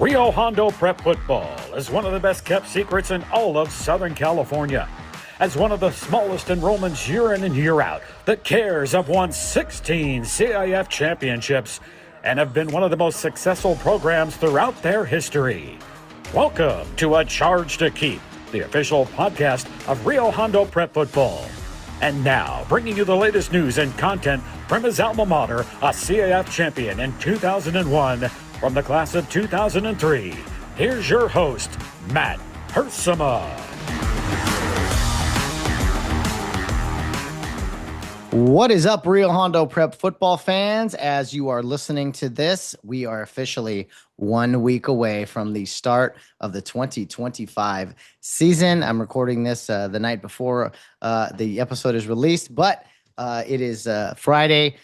Rio Hondo Prep football is one of the best kept secrets in all of Southern California. As one of the smallest enrollments year in and year out, the Cares have won 16 CIF championships and have been one of the most successful programs throughout their history. Welcome to A Charge to Keep, the official podcast of Rio Hondo Prep football. And now, bringing you the latest news and content from his alma mater, a CIF champion in 2001, from the class of 2003, here's your host, Matt Hersema. What is up, Rio Hondo Prep football fans? As you are listening to this, we are officially 1 week away from the start of the 2025 season. I'm recording this the night before the episode is released, but it is Friday,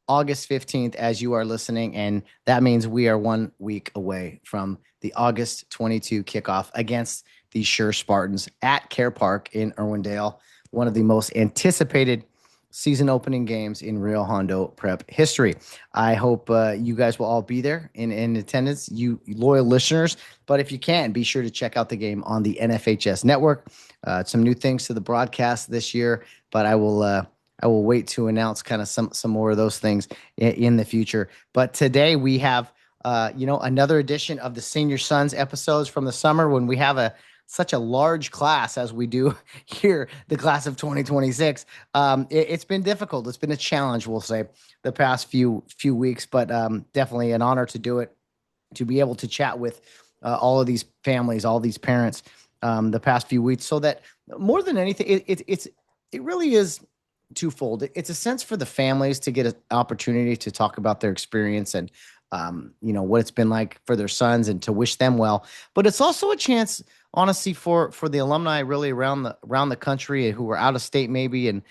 August 15th, as you are listening, and that means we are 1 week away from the August 22 kickoff against the Sure Spartans at Care Park in Irwindale, one of the most anticipated season opening games in Rio Hondo Prep history. I hope you guys will all be there in attendance, you loyal listeners. But if you can, be sure to check out the game on the NFHS network. Some new things to the broadcast this year, but I will wait to announce kind of some more of those things in the future. But today we have another edition of the Senior Sons episodes from the summer, when we have such a large class as we do here, the class of 2026. It's been difficult. It's been a challenge, we'll say, the past few weeks, but definitely an honor to do it, to be able to chat with all of these families, all these parents the past few weeks, so that more than anything, it really is twofold. It's a sense for the families to get an opportunity to talk about their experience and what it's been like for their sons, and to wish them well. But it's also a chance, honestly, for the alumni really around the country who are out of state maybe, and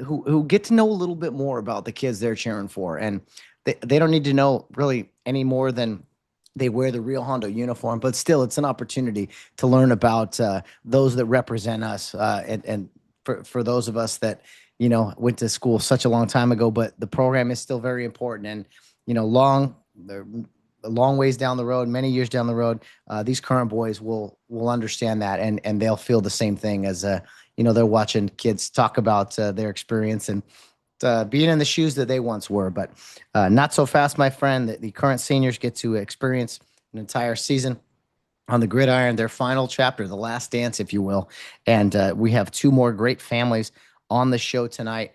who get to know a little bit more about the kids they're cheering for. And they don't need to know really any more than they wear the Rio Hondo uniform, but still it's an opportunity to learn about those that represent us, and for those of us that went to school such a long time ago, but the program is still very important. And a long ways down the road, many years down the road, these current boys will understand that, and they'll feel the same thing as they're watching kids talk about their experience and being in the shoes that they once were. But not so fast, my friend. The current seniors get to experience an entire season on the gridiron, their final chapter, the last dance, if you will. And we have two more great families on the show tonight.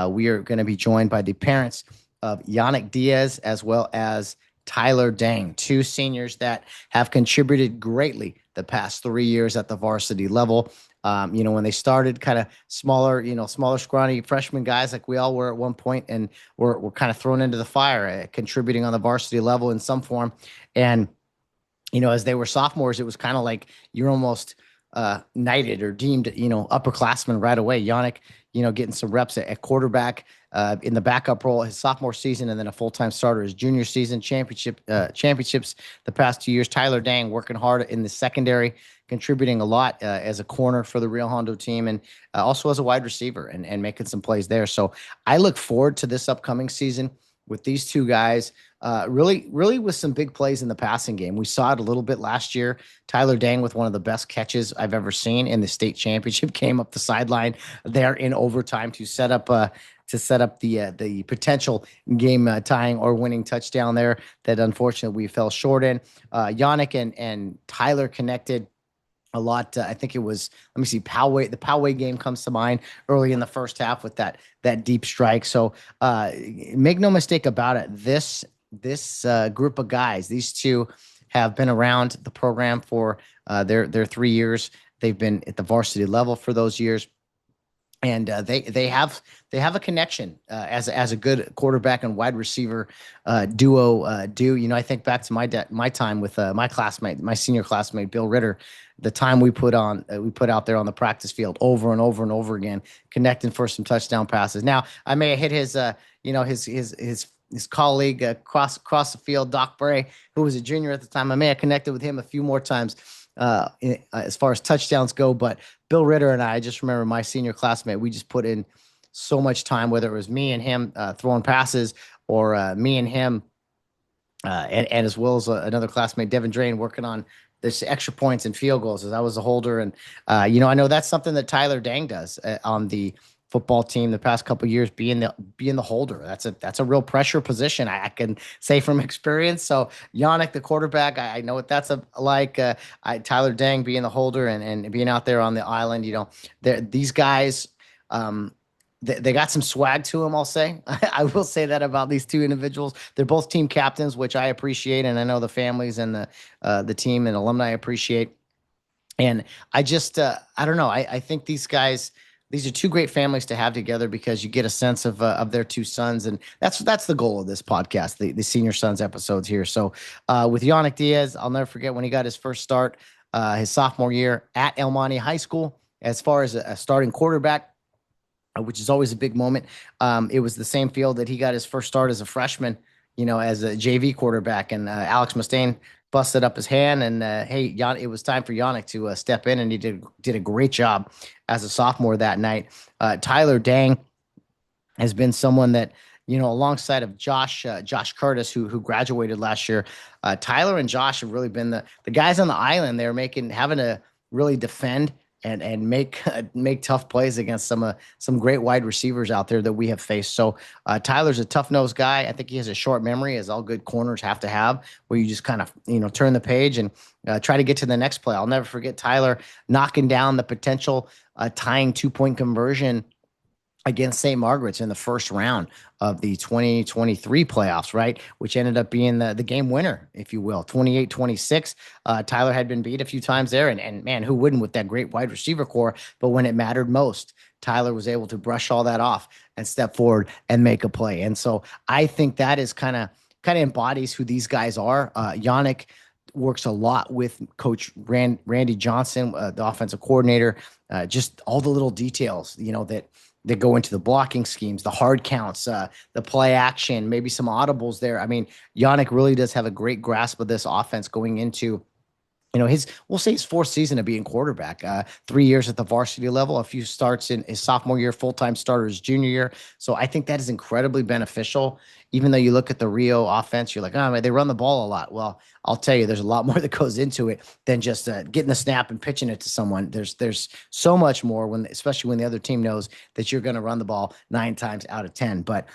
We are going to be joined by the parents of Yanick Diaz as well as Tyler Dang, two seniors that have contributed greatly the past 3 years at the varsity level. When they started kind of smaller, scrawny freshman guys like we all were at one point, and were kind of thrown into the fire, contributing on the varsity level in some form. And, as they were sophomores, it was kind of like you're almost knighted or deemed, upperclassmen right away. Yanick, getting some reps at quarterback in the backup role his sophomore season, and then a full-time starter his junior season. Championships the past 2 years. Tyler Dang working hard in the secondary, contributing a lot as a corner for the Rio Hondo team, and also as a wide receiver and making some plays there. So I look forward to this upcoming season with these two guys, really with some big plays in the passing game. We saw it a little bit last year. Tyler Dang with one of the best catches I've ever seen in the state championship, came up the sideline there in overtime to set up the potential game tying or winning touchdown there that unfortunately we fell short in. Yanick and Tyler connected a lot. I think it was, let me see, Poway. The Poway game comes to mind early in the first half with that deep strike. So make no mistake about it, this group of guys, these two have been around the program for their 3 years. They've been at the varsity level for those years. And they have a connection as a good quarterback and wide receiver duo. I think back to my time with my senior classmate Bill Ritter, the time we put out there on the practice field over and over and over again, connecting for some touchdown passes. Now I may have hit his colleague across the field, Doc Bray, who was a junior at the time. I may have connected with him a few more times as far as touchdowns go, but Bill Ritter and I just remember my senior classmate, we just put in so much time, whether it was me and him throwing passes, or me and him and as well as another classmate, Devin Drain, working on this extra points and field goals as I was a holder. And, I know that's something that Tyler Dang does on the football team the past couple of years, being the holder. That's a real pressure position. I can say from experience. So Yanick, the quarterback, I know what that's like. Tyler Dang being the holder and being out there on the island. These guys. They got some swag to them, I'll say. I will say that about these two individuals. They're both team captains, which I appreciate, and I know the families and the team and alumni appreciate. And I don't know. I think these are two great families to have together because you get a sense of their two sons, and that's the goal of this podcast, the senior sons episodes here. So with Yanick Diaz, I'll never forget when he got his first start, his sophomore year at El Monte High School, as far as a starting quarterback, which is always a big moment. It was the same field that he got his first start as a freshman, as a JV quarterback. And Alex Mustaine busted up his hand, and hey, it was time for Yannick to step in, and he did a great job as a sophomore that night. Tyler Dang has been someone that alongside of Josh Curtis, who graduated last year. Tyler and Josh have really been the guys on the island. They're having to really defend and make tough plays against some great wide receivers out there that we have faced. So Tyler's a tough nosed guy. I think he has a short memory, as all good corners have to have, where you just kind of turn the page and try to get to the next play. I'll never forget Tyler knocking down the potential tying 2-point conversion against St. Margaret's in the first round of the 2023 playoffs, right? Which ended up being the game winner, if you will, 28-26. Tyler had been beat a few times there, and man, who wouldn't with that great wide receiver core? But when it mattered most, Tyler was able to brush all that off and step forward and make a play. And so I think that is kind of embodies who these guys are. Yanick works a lot with Coach Randy Johnson, the offensive coordinator, just all the little details, that go into the blocking schemes, the hard counts, the play action, maybe some audibles there. I mean, Yannick really does have a great grasp of this offense going into we'll say his fourth season of being quarterback, 3 years at the varsity level, a few starts in his sophomore year, full-time starter his junior year. So I think that is incredibly beneficial. Even though you look at the Rio offense, you're like, oh man, they run the ball a lot. Well, I'll tell you, there's a lot more that goes into it than just getting the snap and pitching it to someone. There's so much more especially when the other team knows that you're going to run the ball 9 times out of 10. But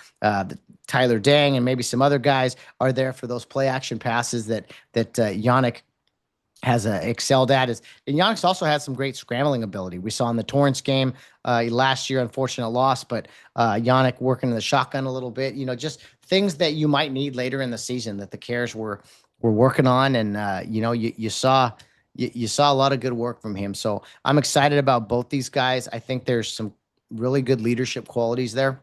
Tyler Dang and maybe some other guys are there for those play action passes that Yannick has excelled at. And Giannis also has some great scrambling ability. We saw in the Torrance game last year, unfortunate loss, but Yannick working in the shotgun a little bit, just things that you might need later in the season that the Cares were working on. And, you saw a lot of good work from him. So I'm excited about both these guys. I think there's some really good leadership qualities there.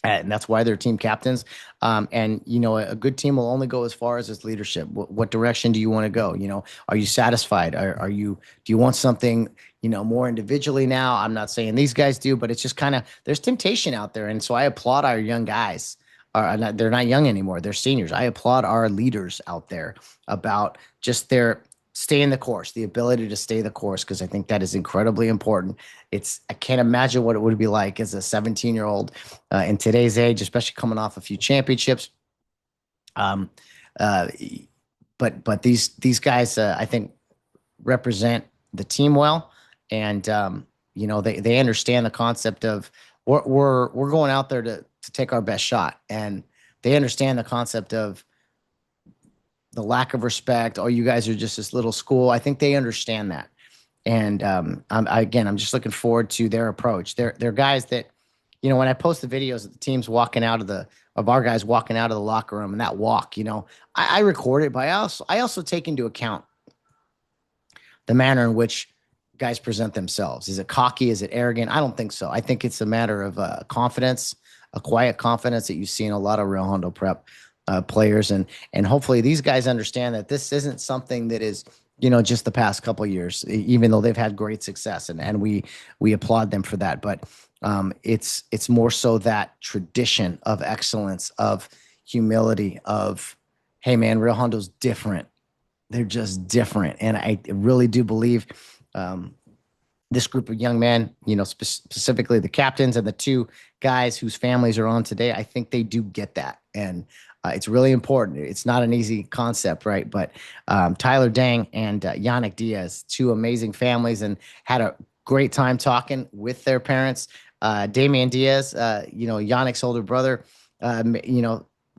And that's why they're team captains. And a good team will only go as far as its leadership. What direction do you want to go? Are you satisfied? Do you want something, more individually now? I'm not saying these guys do, but it's just kind of, there's temptation out there. And so I applaud our young guys. They're not young anymore. They're seniors. I applaud our leaders out there about just their staying the course, the ability to stay the course, because I think that is incredibly important. I can't imagine what it would be like as a 17-year-old in today's age, especially coming off a few championships. But these guys, I think, represent the team well, and they understand the concept of we're going out there to take our best shot, and they understand the concept of the lack of respect. Oh, you guys are just this little school. I think they understand that. And I'm just looking forward to their approach. They're guys that, when I post the videos of the teams walking out of our guys walking out of the locker room and that walk, I record it, but I also take into account the manner in which guys present themselves. Is it cocky? Is it arrogant? I don't think so. I think it's a matter of confidence, a quiet confidence that you see in a lot of Rio Hondo Prep players, and hopefully these guys understand that this isn't something that is just the past couple of years, even though they've had great success, and we applaud them for that. But it's more so that tradition of excellence, of humility, of, hey man, Rio Hondo's different. They're just different, and I really do believe this group of young men, specifically the captains and the two guys whose families are on today, I think they do get that. And It's really important. It's not an easy concept, right? But Tyler Dang and Yanick Diaz, two amazing families, and had a great time talking with their parents. Damian Diaz, Yannick's older brother,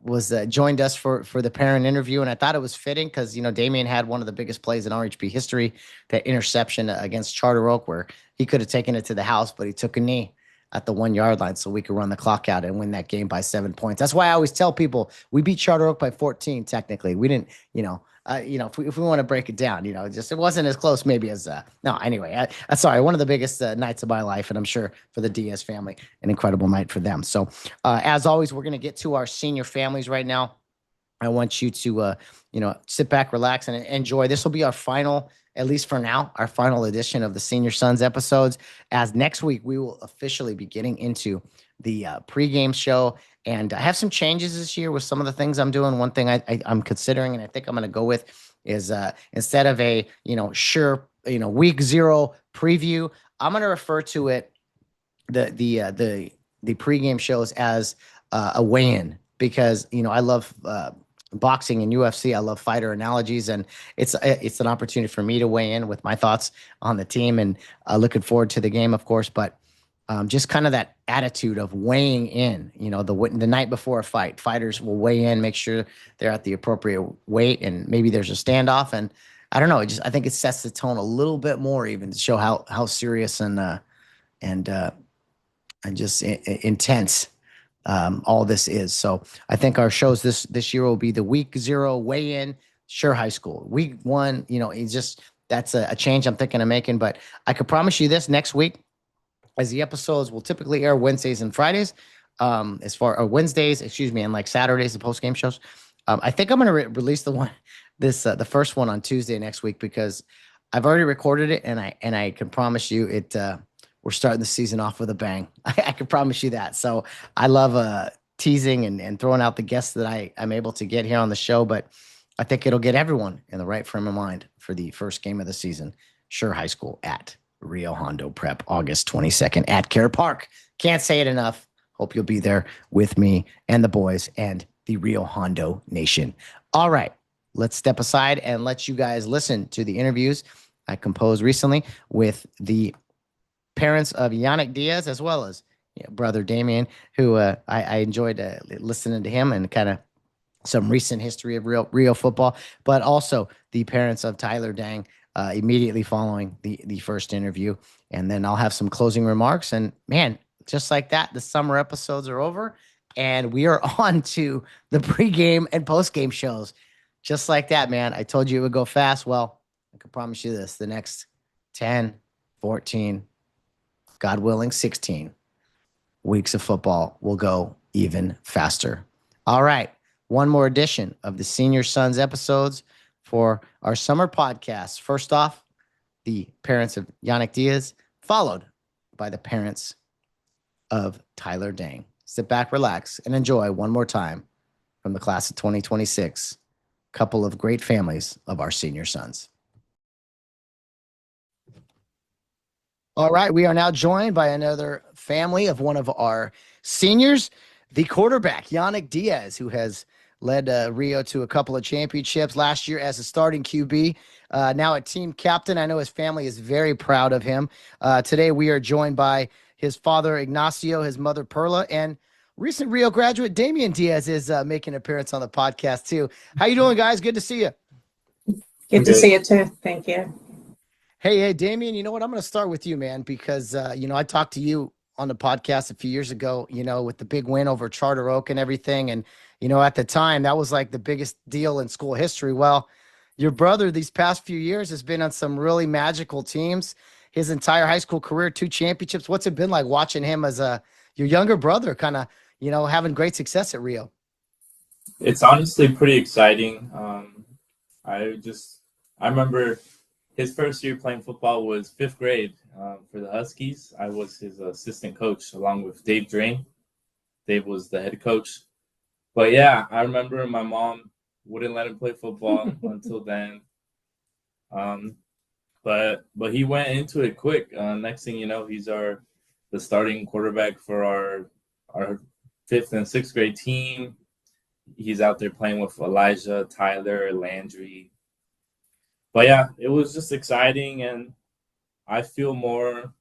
was joined us for the parent interview, and I thought it was fitting because Damian had one of the biggest plays in RHB history, that interception against Charter Oak, where he could have taken it to the house, but he took a knee at the 1 yard line so we could run the clock out and win that game by 7 points. That's why I always tell people we beat Charter Oak by 14. Technically, we didn't. If we want to break it down, just it wasn't as close maybe as no. Anyway, sorry, one of the biggest nights of my life, and I'm sure for the Diaz family, an incredible night for them. So, as always, we're going to get to our senior families right now. I want you to, sit back, relax, and enjoy. This will be our final, at least for now, our final edition of the Senior Sons episodes. As next week, we will officially be getting into the pregame show. And I have some changes this year with some of the things I'm doing. One thing I'm considering, and I think I'm going to go with, is instead of a, week 0 preview, I'm going to refer to it, the pregame shows, as a weigh-in, because I love boxing and UFC. I love fighter analogies, and it's an opportunity for me to weigh in with my thoughts on the team, and looking forward to the game, of course. But just kind of that attitude of weighing in. The night before a fight, fighters will weigh in, make sure they're at the appropriate weight, and maybe there's a standoff. And I don't know. I think it sets the tone a little bit more, even to show how serious and just intense all this is. So I think our shows this year will be the week 0 weigh-in, sure, high school. Week 1, it's just, that's a change I'm thinking of making. But I could promise you this: next week, as the episodes will typically air Wednesdays and Fridays, Wednesdays, and like Saturdays, the post-game shows. I think I'm going to release the first one on Tuesday next week, because I've already recorded it, and I can promise you it. We're starting the season off with a bang. I can promise you that. So I love teasing and throwing out the guests that I'm able to get here on the show, but I think it'll get everyone in the right frame of mind for the first game of the season. Sure, high school at Rio Hondo Prep, August 22nd at Care Park. Can't say it enough. Hope you'll be there with me and the boys and the Rio Hondo Nation. All right, let's step aside and let you guys listen to the interviews I composed recently with the parents of Yanick Diaz, as well as brother Damian, who I enjoyed listening to him, and kind of some recent history of Rio football, but also the parents of Tyler Dang immediately following the first interview. And then I'll have some closing remarks. And man, just like that, the summer episodes are over, and we are on to the pregame and postgame shows. Just like that, man. I told you it would go fast. Well, I can promise you this: the next 10, 14, God willing, 16 weeks of football will go even faster. All right. One more edition of the Senior Sons episodes for our summer podcast. First off, the parents of Yanick Diaz, followed by the parents of Tyler Dang. Sit back, relax, and enjoy one more time from the class of 2026. Couple of great families of our Senior Sons. All right, we are now joined by another family of one of our seniors, the quarterback, Yanick Diaz, who has led Rio to a couple of championships last year as a starting QB, now a team captain. I know his family is very proud of him. Today we are joined by his father, Ignacio, his mother, Perla, and recent Rio graduate, Damian Diaz, is making an appearance on the podcast too. How you doing, guys? Good to see you. Good to see you too. Thank you. Hey, Damian, you know what? I'm going to start with you, man, because, I talked to you on the podcast a few years ago, with the big win over Charter Oak and everything. And, at the time, that was like the biggest deal in school history. Well, your brother these past few years has been on some really magical teams. His entire high school career, 2 championships. What's it been like watching him as your younger brother kind of, having great success at Rio? It's honestly pretty exciting. I remember his first year playing football was 5th grade for the Huskies. I was his assistant coach along with Dave Drain. Dave was the head coach. But yeah, I remember my mom wouldn't let him play football until then. But he went into it quick. Next thing you know, he's the starting quarterback for our 5th and 6th grade team. he's out there playing with Elijah, Tyler, Landry. But yeah, it was just exciting, and I feel more.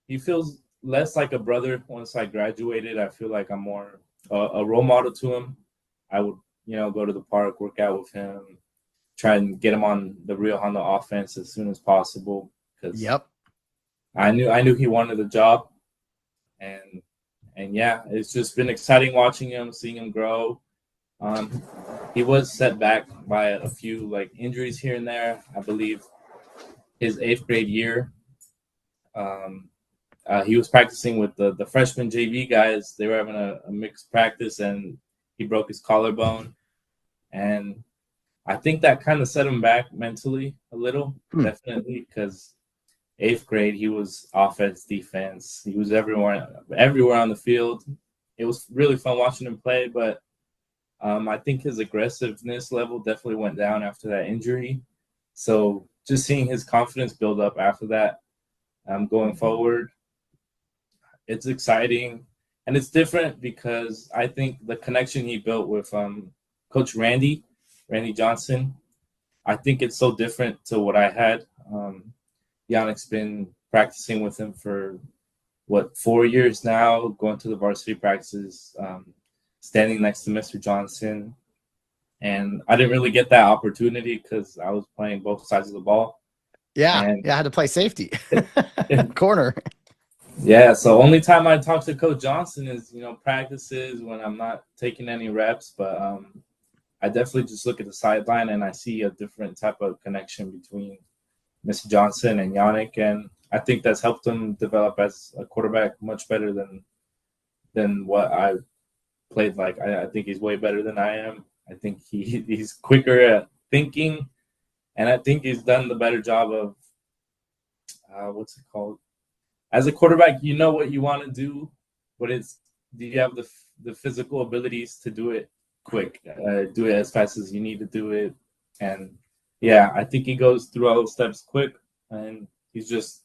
He feels less like a brother once I graduated. I feel like I'm more a role model to him. I would, go to the park, work out with him, try and get him on the Rio Hondo offense as soon as possible because Yep. I knew he wanted the job, and yeah, it's just been exciting watching him, seeing him grow. He was set back by a few like injuries here and there. I believe his 8th grade year, he was practicing with the freshman JV guys. They were having a mixed practice, and he broke his collarbone, and I think that kind of set him back mentally a little, definitely, because 8th grade he was offense, defense. He was everywhere on the field. It was really fun watching him play, but I think his aggressiveness level definitely went down after that injury. So just seeing his confidence build up after that, going forward, it's exciting. And it's different because I think the connection he built with Coach Randy Johnson, I think it's so different to what I had. Yanick's been practicing with him for, 4 years now, going to the varsity practices, standing next to Mr. Johnson. And I didn't really get that opportunity because I was playing both sides of the ball. Yeah. And I had to play safety. Corner. yeah, so only time I talk to Coach Johnson is, practices when I'm not taking any reps. But I definitely just look at the sideline and I see a different type of connection between Mr. Johnson and Yanick. And I think that's helped him develop as a quarterback much better than what I played like. I think he's way better than I am. I think he's quicker at thinking, and I think he's done the better job of what's it called? As a quarterback, you know what you want to do, but do you have the physical abilities to do it quick, do it as fast as you need to do it, and yeah, I think he goes through all those steps quick, and he's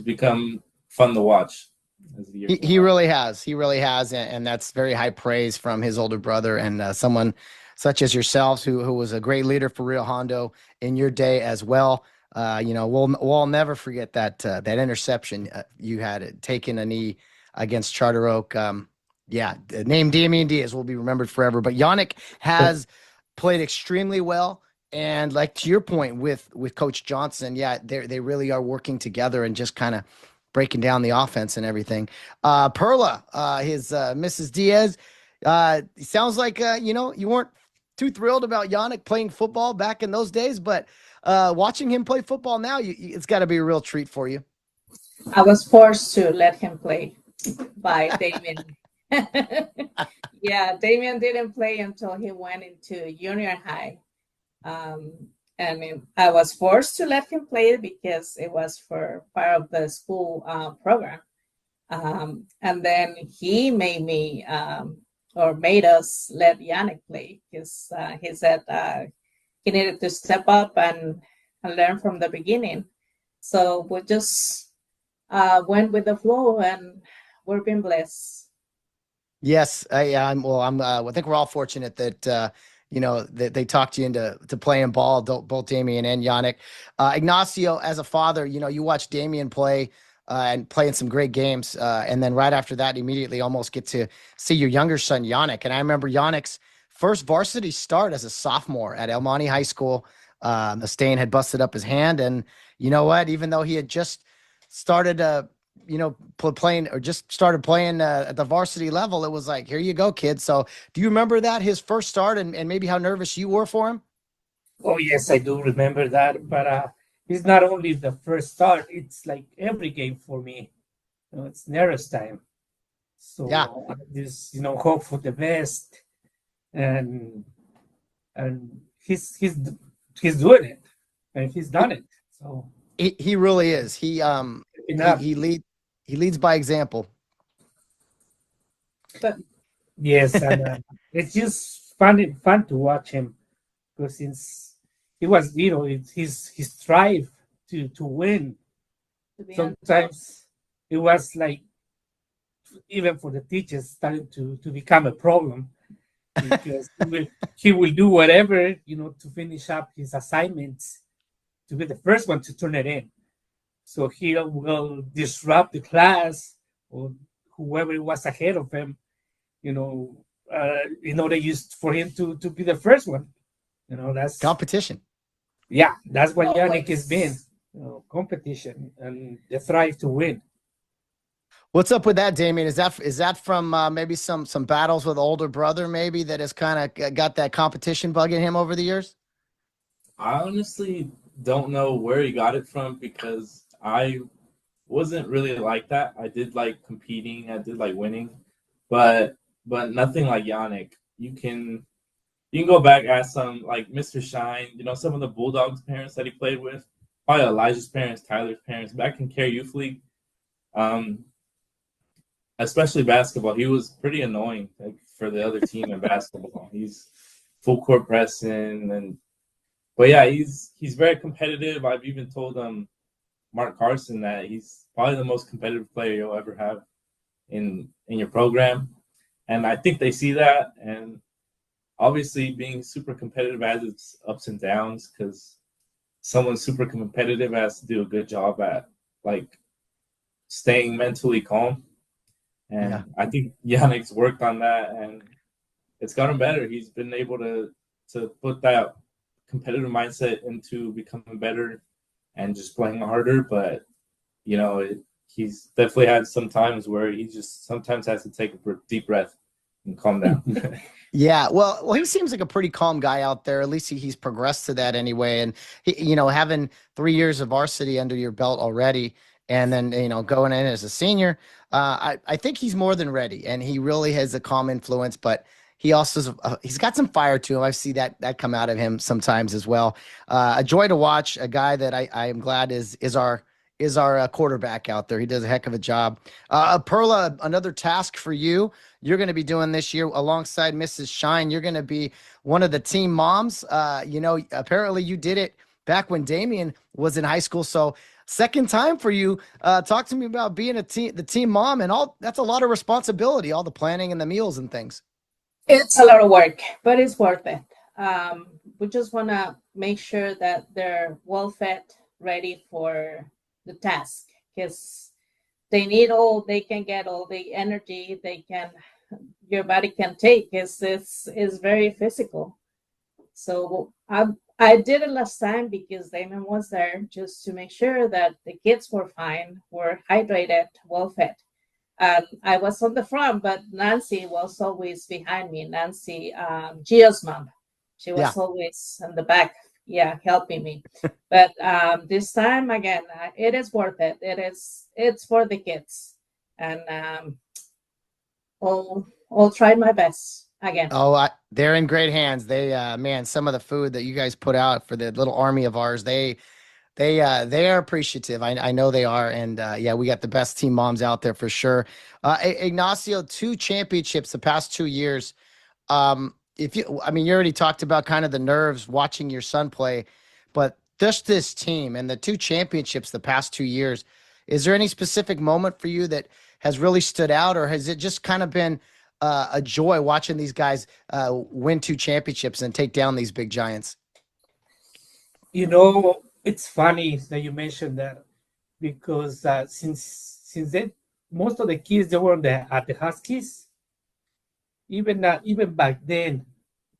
become fun to watch. He really has. He really has, and that's very high praise from his older brother and someone such as yourselves, who was a great leader for Rio Hondo in your day as well. We'll all never forget that interception you had taken a knee against Charter Oak. The name Damian Diaz will be remembered forever. But Yanick has played extremely well. And like to your point with Coach Johnson, they really are working together and just kind of breaking down the offense and everything. Perla, his Mrs. Diaz, sounds like you weren't too thrilled about Yanick playing football back in those days, but watching him play football now, it's got to be a real treat for you. I was forced to let him play by Damien. Yeah, Damien didn't play until he went into junior high. I was forced to let him play because it was for part of the school program. And then he made me or made us let Yanick play because he said he needed to step up and learn from the beginning. So we just went with the flow, and we're being blessed. Yes, I think we're all fortunate that that they talked you into playing ball, both Damien and Yanick. Ignacio, as a father, you watch Damien play and playing some great games, and then right after that, immediately almost get to see your younger son Yanick. And I remember Yannick's first varsity start as a sophomore at El Monte High School. The stain had busted up his hand, and you know what? Even though he had just started playing or just started playing at the varsity level, it was like, here you go, kid. So do you remember that, his first start, and maybe how nervous you were for him? Oh, yes, I do remember that. But it's not only the first start, it's like every game for me. It's nervous time. So Yeah. I just, hope for the best. And he's doing it. And he's done it. So he really is. He leads by example. But yes, and it's just fun to watch him because since he was, his strive to win. Sometimes it was like even for the teachers starting to become a problem because he will do whatever, to finish up his assignments, to be the first one to turn it in. So he will disrupt the class or whoever was ahead of him, in order just for him to be the first one. That's Competition. yeah, that's what Yannick has been. Always. Competition and the thrive to win. What's up with that, Damien? Is that from maybe some battles with older brother, maybe that has kind of got that competition bug in him over the years? I honestly don't know where he got it from because I wasn't really like that. I did like competing, I did like winning, but nothing like Yannick. You can go back ask some like Mr. Shine, some of the Bulldogs parents that he played with, probably Elijah's parents, Tyler's parents, back in Care Youth League. Um, Especially basketball, he was pretty annoying like, for the other team in basketball. He's full court pressing but yeah, he's very competitive. I've even told Mark Carson that he's probably the most competitive player you'll ever have in your program. And I think they see that. And obviously being super competitive has its ups and downs because someone super competitive has to do a good job at like staying mentally calm. And Yeah. I think Yannick's worked on that and it's gotten better. He's been able to put that competitive mindset into becoming better and just playing harder. But he's definitely had some times where he just sometimes has to take a deep breath and calm down. Yeah, well, he seems like a pretty calm guy out there. At least he's progressed to that anyway. And having 3 years of varsity under your belt already, and then going in as a senior, I think he's more than ready. And he really has a calm influence, but he also he's got some fire to him. I see that come out of him sometimes as well. A joy to watch. A guy that I am glad is our quarterback out there. He does a heck of a job. Perla, another task for you. You're going to be doing this year alongside Mrs. Shine. You're going to be one of the team moms. Apparently you did it back when Damien was in high school. So second time for you. Talk to me about being the team mom and all. That's a lot of responsibility, all the planning and the meals and things. It's a lot of work, but it's worth it. We just want to make sure that they're well fed, ready for the task, because they can get all the energy your body can take. It's very physical. So I did it last time because Damon was there just to make sure that the kids were fine, were hydrated, well fed. I was on the front, but Nancy was always behind me. Nancy, Gio's mom, she was Yeah. always in the back, yeah, helping me. But this time again, it is worth it. It's for the kids, and I'll try my best again. Oh, they're in great hands. They, man, some of the food that you guys put out for the little army of ours, they are appreciative. I know they are, and yeah, we got the best team moms out there for sure. Ignacio, 2 championships the past 2 years. You already talked about kind of the nerves watching your son play, but just this team and the 2 championships the past 2 years. Is there any specific moment for you that has really stood out, or has it just kind of been a joy watching these guys win 2 championships and take down these big giants? It's funny that you mentioned that because since then, most of the kids they were at the Huskies. Even back then,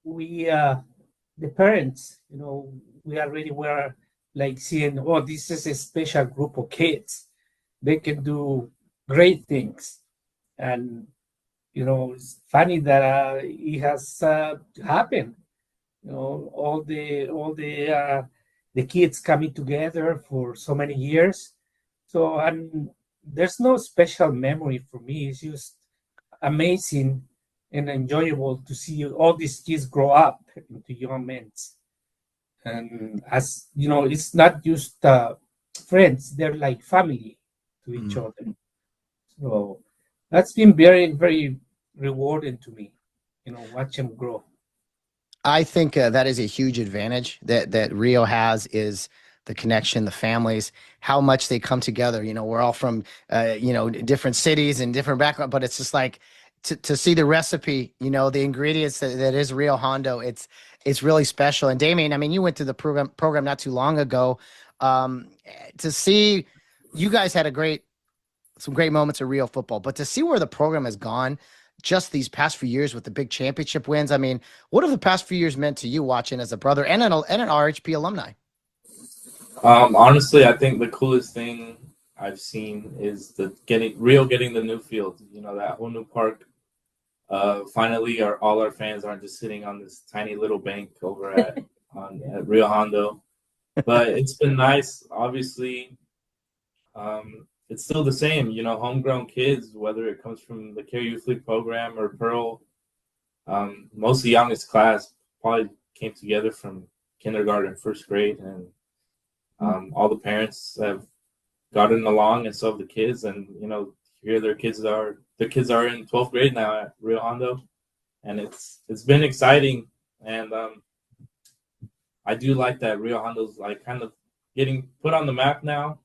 we the parents, we already were like seeing, oh, this is a special group of kids. They can do great things, and it's funny that it has happened. All the kids coming together for so many years. So and there's no special memory for me. It's just amazing and enjoyable to see all these kids grow up into young men. And as it's not just friends; they're like family to each Mm. other. So that's been very, very rewarding to me. Watch them grow. I think that is a huge advantage that Rio has is the connection, the families, how much they come together. We're all from different cities and different backgrounds, but it's just like to see the recipe, the ingredients that is Rio Hondo, it's really special. And Damien, I mean, you went through the program not too long ago. To see you guys had some great moments of Rio football, but to see where the program has gone just these past few years with the big championship wins, I mean, what have the past few years meant to you watching as a brother and an RHP alumni? Honestly, I think the coolest thing I've seen is Rio getting the new field. That whole new park. Finally, all our fans aren't just sitting on this tiny little bank over at Rio Hondo. But it's been nice. Obviously, it's still the same. Homegrown kids, whether it comes from the Care Youth League program or Pearl. Most of the youngest class probably came together from kindergarten, first grade, and all the parents have gotten along, and so have the kids. And here the kids are in 12th grade now at Rio Hondo, and it's been exciting. And I do like that Rio Hondo's like kind of getting put on the map now.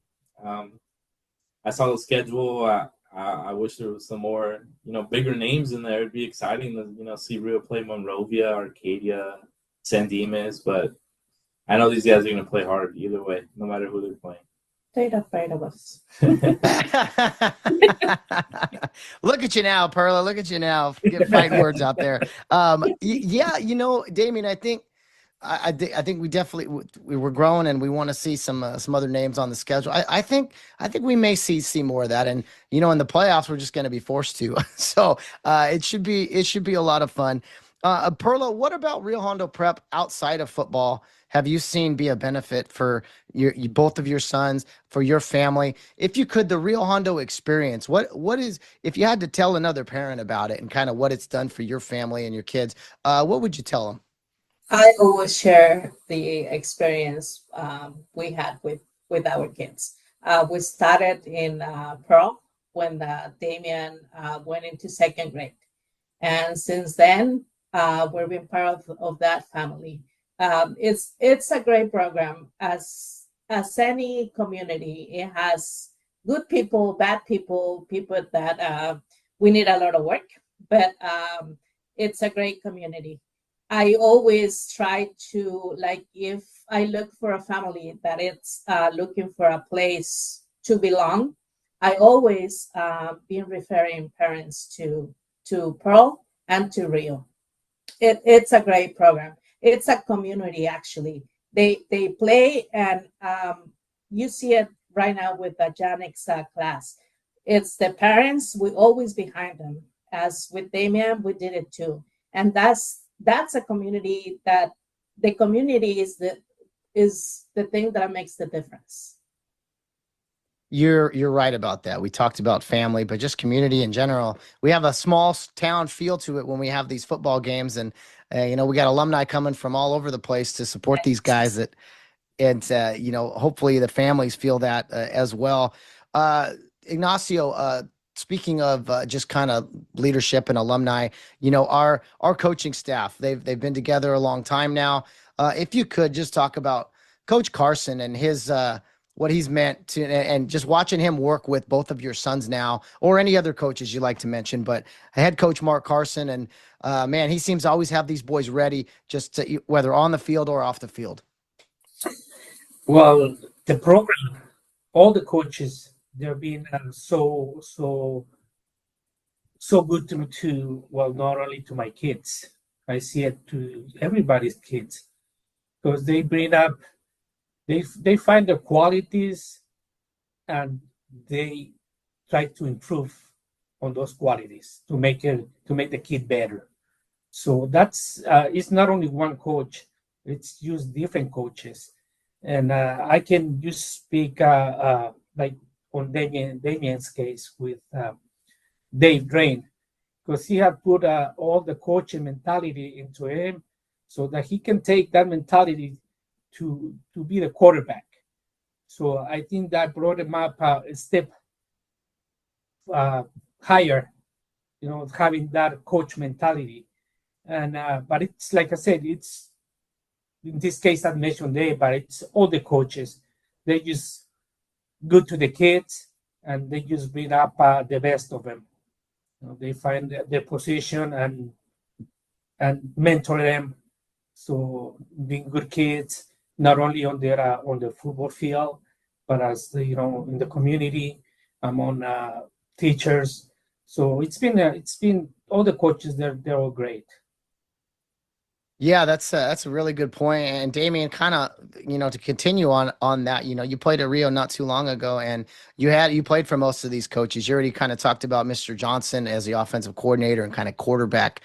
I saw the schedule. I wish there was some more, bigger names in there. It'd be exciting to, see Rio play Monrovia, Arcadia, San Dimas. But I know these guys are going to play hard either way, no matter who they're playing. They're afraid of us. Look at you now, Perla. Look at you now. Get fighting words out there. Yeah, Damien, I think we definitely we're growing, and we want to see some other names on the schedule. I think we may see more of that, and in the playoffs we're just going to be forced to. So it should be a lot of fun. Perla, what about Rio Hondo Prep outside of football? Have you seen be a benefit for both of your sons, for your family? If you could, the Rio Hondo experience, what is, if you had to tell another parent about it and kind of what it's done for your family and your kids, what would you tell them? I always share the experience we had with our kids. We started in Pearl when Damien went into second grade. And since then, we've been part of that family. It's a great program. As any community, it has good people, bad people, people that we need a lot of work, but it's a great community. I always try to, like, if I look for a family that it's looking for a place to belong, I always been referring parents to Pearl and to Rio. It's a great program. It's a community, actually. They play, and you see it right now with the Yanick's class. It's the parents, we always behind them. As with Damien, we did it too. And that's a community that the community is the thing that makes the difference. You're right about that. We talked about family, but just community in general. We have a small town feel to it when we have these football games, and we got alumni coming from all over the place to support these guys. Hopefully the families feel that as well. Ignacio, speaking of just kind of leadership and alumni, our coaching staff, they've been together a long time now. If you could just talk about Coach Carson and his what he's meant to, and just watching him work with both of your sons now, or any other coaches you like to mention, but head coach Mark Carson, and man, he seems to always have these boys ready, just to, whether on the field or off the field. Well, the program, all the coaches, they're being so good to well, not only to my kids, I see it to everybody's kids, because they bring up, they find the qualities, and they try to improve on those qualities to make the kid better. So that's it's not only one coach; it's used different coaches, and I can just speak like on Damien's case with Dave Drain, because he had put all the coaching mentality into him, so that he can take that mentality to be the quarterback. So I think that brought him up a step higher, having that coach mentality. And but it's like I said, it's in this case I mentioned Dave, but it's all the coaches. They just good to the kids, and they just bring up the best of them. They find their position and mentor them. So being good kids, not only on the football field, but as in the community, among teachers. So it's been all the coaches. They're all great. Yeah, that's a really good point. And Damien, kind of, to continue on that, you played at Rio not too long ago, and you played for most of these coaches. You already kind of talked about Mr. Johnson as the offensive coordinator and kind of quarterback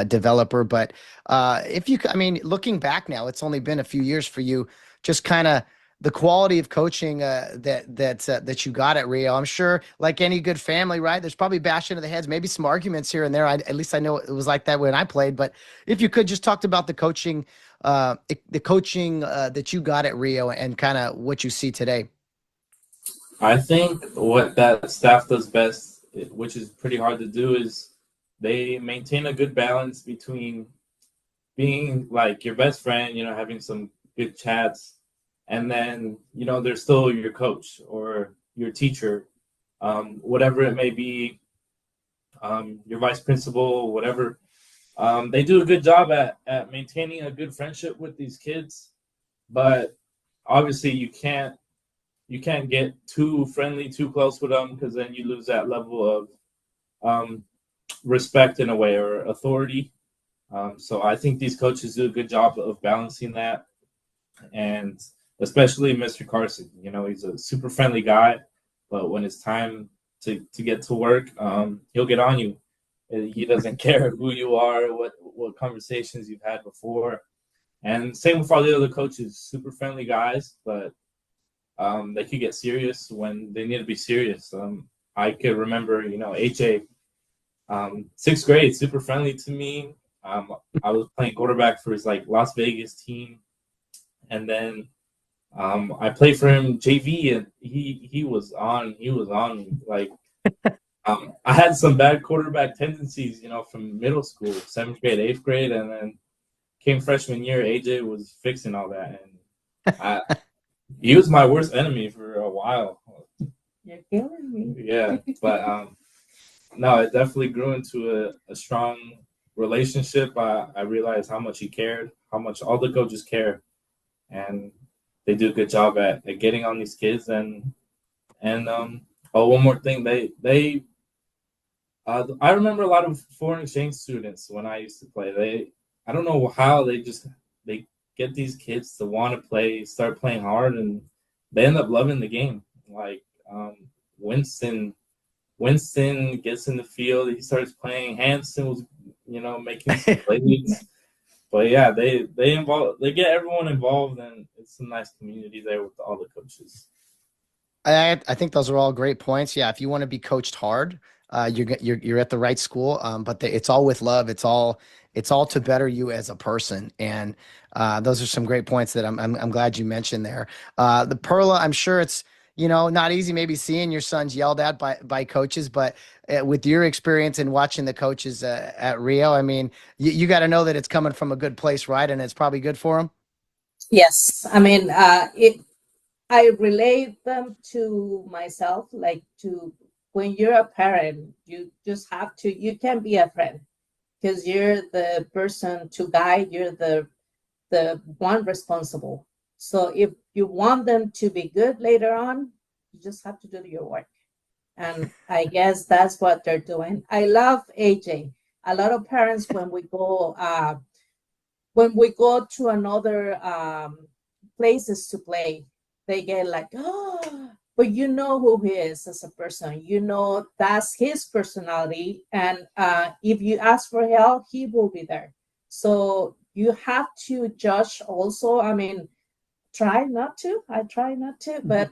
developer. But if you, I mean, looking back now, it's only been a few years for you. Just kind of the quality of coaching that you got at Rio. I'm sure, like any good family, right? There's probably bashing of the heads, maybe some arguments here and there. At least I know it was like that when I played. But if you could just talk about the coaching, that you got at Rio and kind of what you see today. I think what that staff does best, which is pretty hard to do, is they maintain a good balance between being like your best friend, having some good chats, and then they're still your coach or your teacher, whatever it may be, your vice principal, whatever. They do a good job at maintaining a good friendship with these kids, but obviously you can't get too friendly, too close with them, because then you lose that level of respect in a way, or authority. So I think these coaches do a good job of balancing that, and especially Mr. Carson. He's a super friendly guy, but when it's time to get to work, he'll get on you. He doesn't care who you are, what conversations you've had before. And same with all the other coaches, super friendly guys, but they could get serious when they need to be serious. I could remember, AJ, sixth grade, super friendly to me. I was playing quarterback for his Las Vegas team, and then I played for him JV, and he was on me. I had some bad quarterback tendencies, from middle school, 7th grade, 8th grade, and then came freshman year, AJ was fixing all that, and he was my worst enemy for a while. You're killing me. Yeah, but no, it definitely grew into a strong relationship. I realized how much he cared, how much all the coaches care, and they do a good job at getting on these kids. And one more thing, they I remember a lot of foreign exchange students when I used to play. I don't know how they get these kids to want to play, start playing hard, and they end up loving the game. Winston gets in the field, he starts playing. Hanson was, making some plays. But yeah, they get everyone involved, and it's a nice community there with all the coaches. I think those are all great points. Yeah, if you want to be coached hard, you're at the right school. But it's all with love. It's all to better you as a person. And those are some great points that I'm glad you mentioned there. The Perla, I'm sure it's not easy maybe seeing your sons yelled at by coaches, but with your experience in watching the coaches at Rio, I mean, you got to know that it's coming from a good place, right? And it's probably good for them. Yes, I mean, I relate them to myself, like to when you're a parent, you just have to, you can be a friend because you're the person to guide, you're the one responsible. So if you want them to be good later on, you just have to do your work. And I guess that's what they're doing. I love AJ. A lot of parents, when we go to another places to play, they get like, oh, but you know who he is as a person. That's his personality. And if you ask for help, he will be there. So you have to judge also. I mean, I try not to, but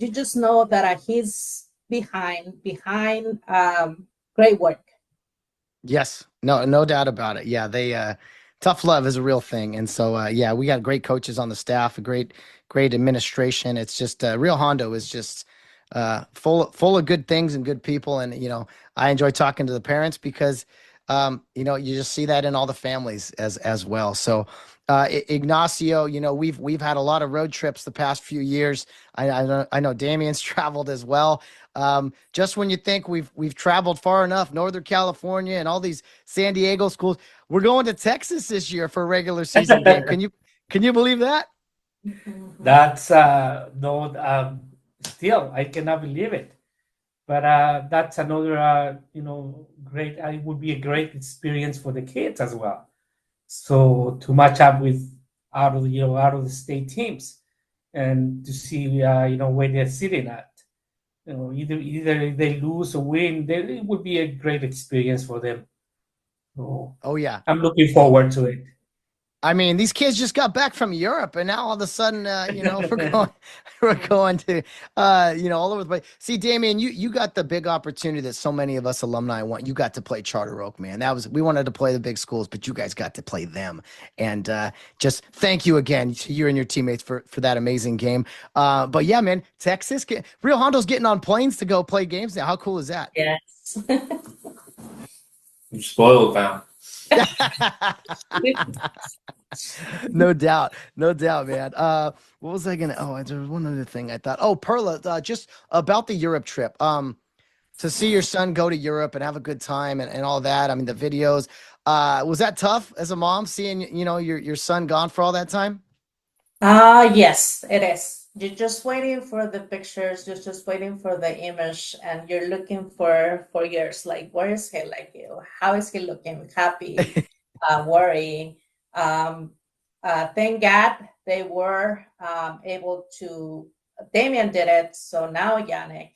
you just know that he's behind great work. Yes, no doubt about it. Yeah, they tough love is a real thing, and so yeah, we got great coaches on the staff, a great administration. It's just Rio Hondo is just full of good things and good people, and I enjoy talking to the parents because You just see that in all the families as well. So, Ignacio, we've had a lot of road trips the past few years. I know Damien's traveled as well. Just when you think we've traveled far enough, Northern California and all these San Diego schools, we're going to Texas this year for a regular season game. Can you believe that? That's no, still I cannot believe it. But that's another, great. It would be a great experience for the kids as well. So to match up with out of the state teams, and to see where they're sitting at. Either they lose or win, it would be a great experience for them. So Oh yeah. I'm looking forward to it. I mean, these kids just got back from Europe, and now all of a sudden, we're going to, all over the place. See, Damien, you got the big opportunity that so many of us alumni want. You got to play Charter Oak, man. We wanted to play the big schools, but you guys got to play them. And just thank you again to you and your teammates for that amazing game. But yeah, man, Texas, Rio Hondo's getting on planes to go play games now. How cool is that? Yes. You're spoiled now. No doubt, man. What was I gonna? Oh, there was one other thing I thought. Oh, Perla, just about the Europe trip. To see your son go to Europe and have a good time and all that. I mean, the videos. Was that tough as a mom seeing your son gone for all that time? Yes, it is. You're just waiting for the pictures, you're just waiting for the image, and you're looking for years. Like, where is he? Like, how is he looking? Happy, worry. Um, thank God they were able to. Damien did it, so now Yanick,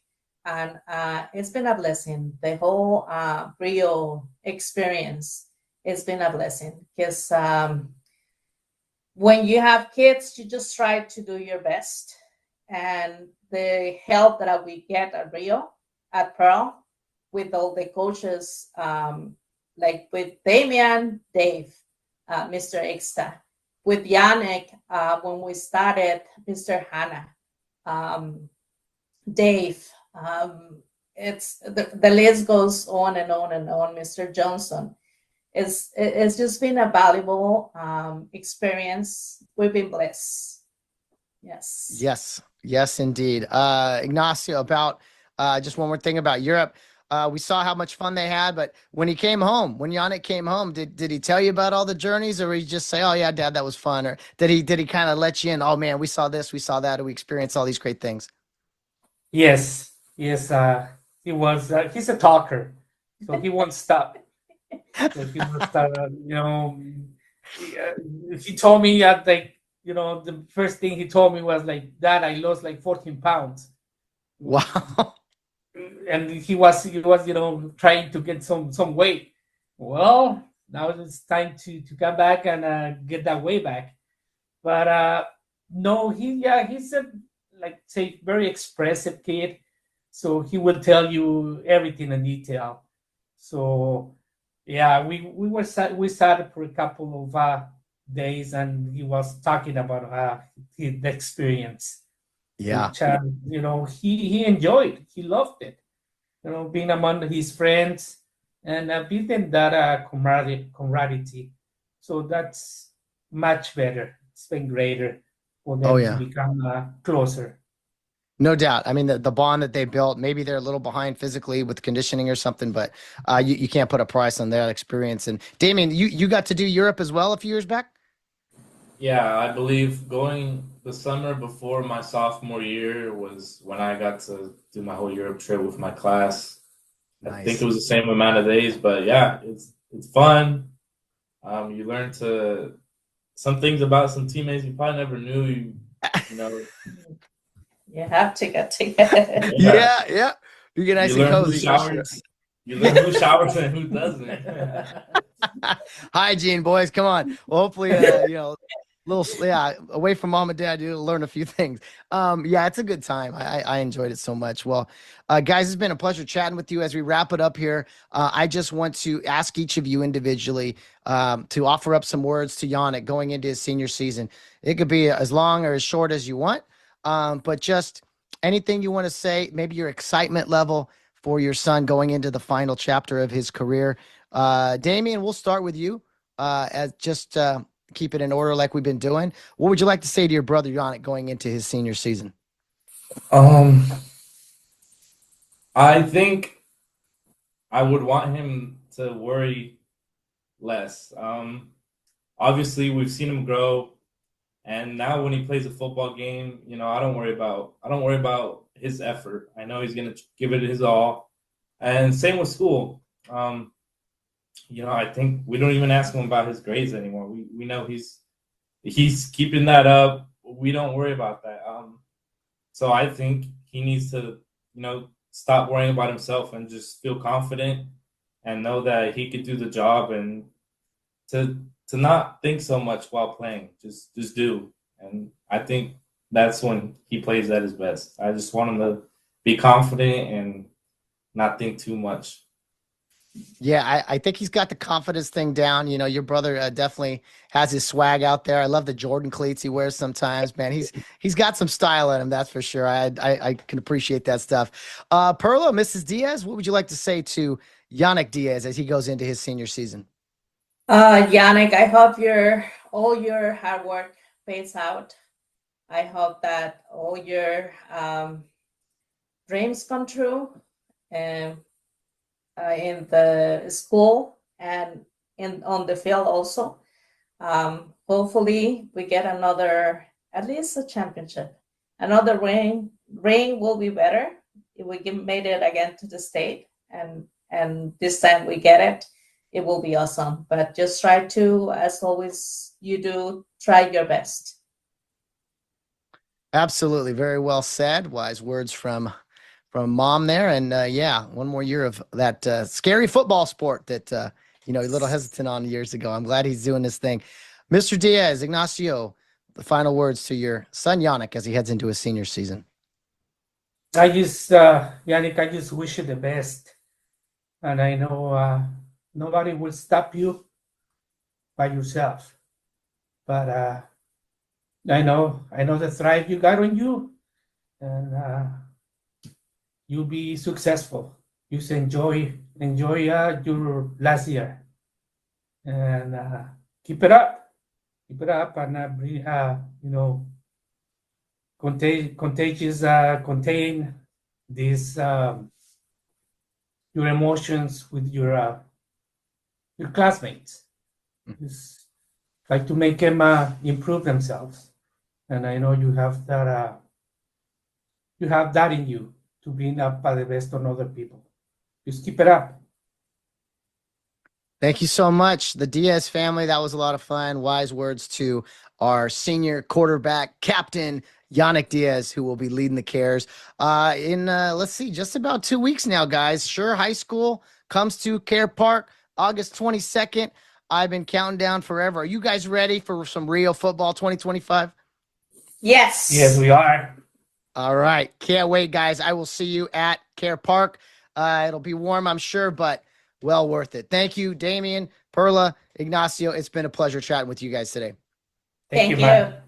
and it's been a blessing. The whole Rio experience, it's been a blessing because. When you have kids, you just try to do your best. And the help that we get at Rio, at Pearl, with all the coaches, like with Damian, Dave, Mr. Ixta, with Yannick, when we started, Mr. Hannah, Dave, it's the list goes on and on and on, Mr. Johnson. It's just been a valuable experience. We've been blessed. Yes. Yes, indeed. Ignacio, about just one more thing about Europe. We saw how much fun they had, but when Yannick came home, did he tell you about all the journeys, or did he just say, "Oh yeah, Dad, that was fun," or did he kind of let you in? Oh man, we saw this, we saw that, and we experienced all these great things. Yes, yes. He was. He's a talker, so he won't stop. So he was, he told me that, like, the first thing he told me was like, "Dad, I lost like 14 pounds." Wow. And he was trying to get some weight. Well, now it's time to come back and get that weight back. But no, he's a, like, say, very expressive kid, so he will tell you everything in detail. So yeah, we sat for a couple of days, and he was talking about the experience. Yeah. Which, he enjoyed. He loved it. Being among his friends and building that camaraderie. So that's much better. It's been greater for them Oh, yeah. to become closer. No doubt. I mean, the bond that they built, maybe they're a little behind physically with conditioning or something, but you can't put a price on that experience. And Damien, you got to do Europe as well a few years back? Yeah, I believe going the summer before my sophomore year was when I got to do my whole Europe trip with my class. I Nice. think it was the same amount of days, but yeah, it's fun. You learn some things about some teammates you probably never knew. You know, You have to get together. Yeah. You get nice you and learn who cozy. For sure. showers. You learn who showers and who doesn't. Hygiene, boys. Come on. Well, hopefully, away from mom and dad, you'll learn a few things. Yeah, it's a good time. I enjoyed it so much. Well, guys, it's been a pleasure chatting with you as we wrap it up here. I just want to ask each of you individually to offer up some words to Yanick going into his senior season. It could be as long or as short as you want, but just anything you want to say, maybe your excitement level for your son going into the final chapter of his career. Damien, we'll start with you. As just keep it in order like we've been doing. What would you like to say to your brother Yanick going into his senior season? Um, I think I would want him to worry less. Obviously, we've seen him grow, and now when he plays a football game, I don't worry about his effort. I know he's gonna give it his all, and same with school. I think we don't even ask him about his grades anymore. We know he's keeping that up. We don't worry about that. So I think he needs to, stop worrying about himself and just feel confident and know that he could do the job and to not think so much while playing. Just do. And I think that's when he plays at his best. I just want him to be confident and not think too much. Yeah, I think he's got the confidence thing down. You know, your brother definitely has his swag out there. I love the Jordan cleats he wears sometimes, man. He's got some style in him, that's for sure. I can appreciate that stuff. Perla, Mrs. Diaz, what would you like to say to Yannick Diaz as he goes into his senior season? Yannick, I hope all your hard work pays out. I hope that all your dreams come true, and in the school and in on the field also. Hopefully, we get at least a championship. Another ring. Ring will be better if we made it again to the state, and this time we get it. It will be awesome. But just try to, as always, you do, try your best. Absolutely, very well said. Wise words from mom there, and yeah, one more year of that scary football sport that a little hesitant on years ago. I'm glad he's doing this thing. Mr. Diaz, Ignacio, the final words to your son Yannick as he heads into his senior season. Yannick, I just wish you the best. And I know nobody will stop you by yourself. But I know the drive you got on you, and you'll be successful. Just enjoy your last year, and keep it up, and bring contain these your emotions with your classmates. Just like to make them improve themselves, and I know you have that. You have that in you to bring up the best on other people. Just keep it up. Thank you so much. The Diaz family, that was a lot of fun. Wise words to our senior quarterback, Captain Yannick Diaz, who will be leading the Cares in, let's see, just about 2 weeks now, guys. Sure, high school comes to Care Park, August 22nd. I've been counting down forever. Are you guys ready for some Rio football 2025? Yes. Yes, we are. All right. Can't wait, guys. I will see you at Care Park. It'll be warm, I'm sure, but well worth it. Thank you, Damien, Perla, Ignacio. It's been a pleasure chatting with you guys today. Thank you. Matt.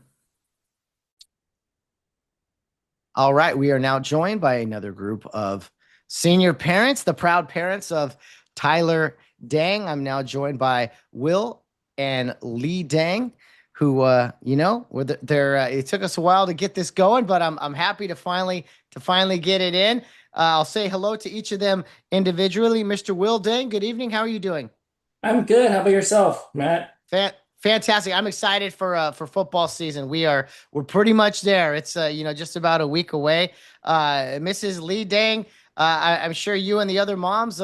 All right. We are now joined by another group of senior parents, the proud parents of Tyler Dang. I'm now joined by Will and Lee Dang, who it took us a while to get this going, but I'm happy to finally get it in. I'll say hello to each of them individually. Mr. Will Dang, good evening. How are you doing? I'm good. How about yourself, Matt? Fantastic. I'm excited for football season. We're pretty much there. It's just about a week away. Mrs. Lee Dang, I'm sure you and the other moms,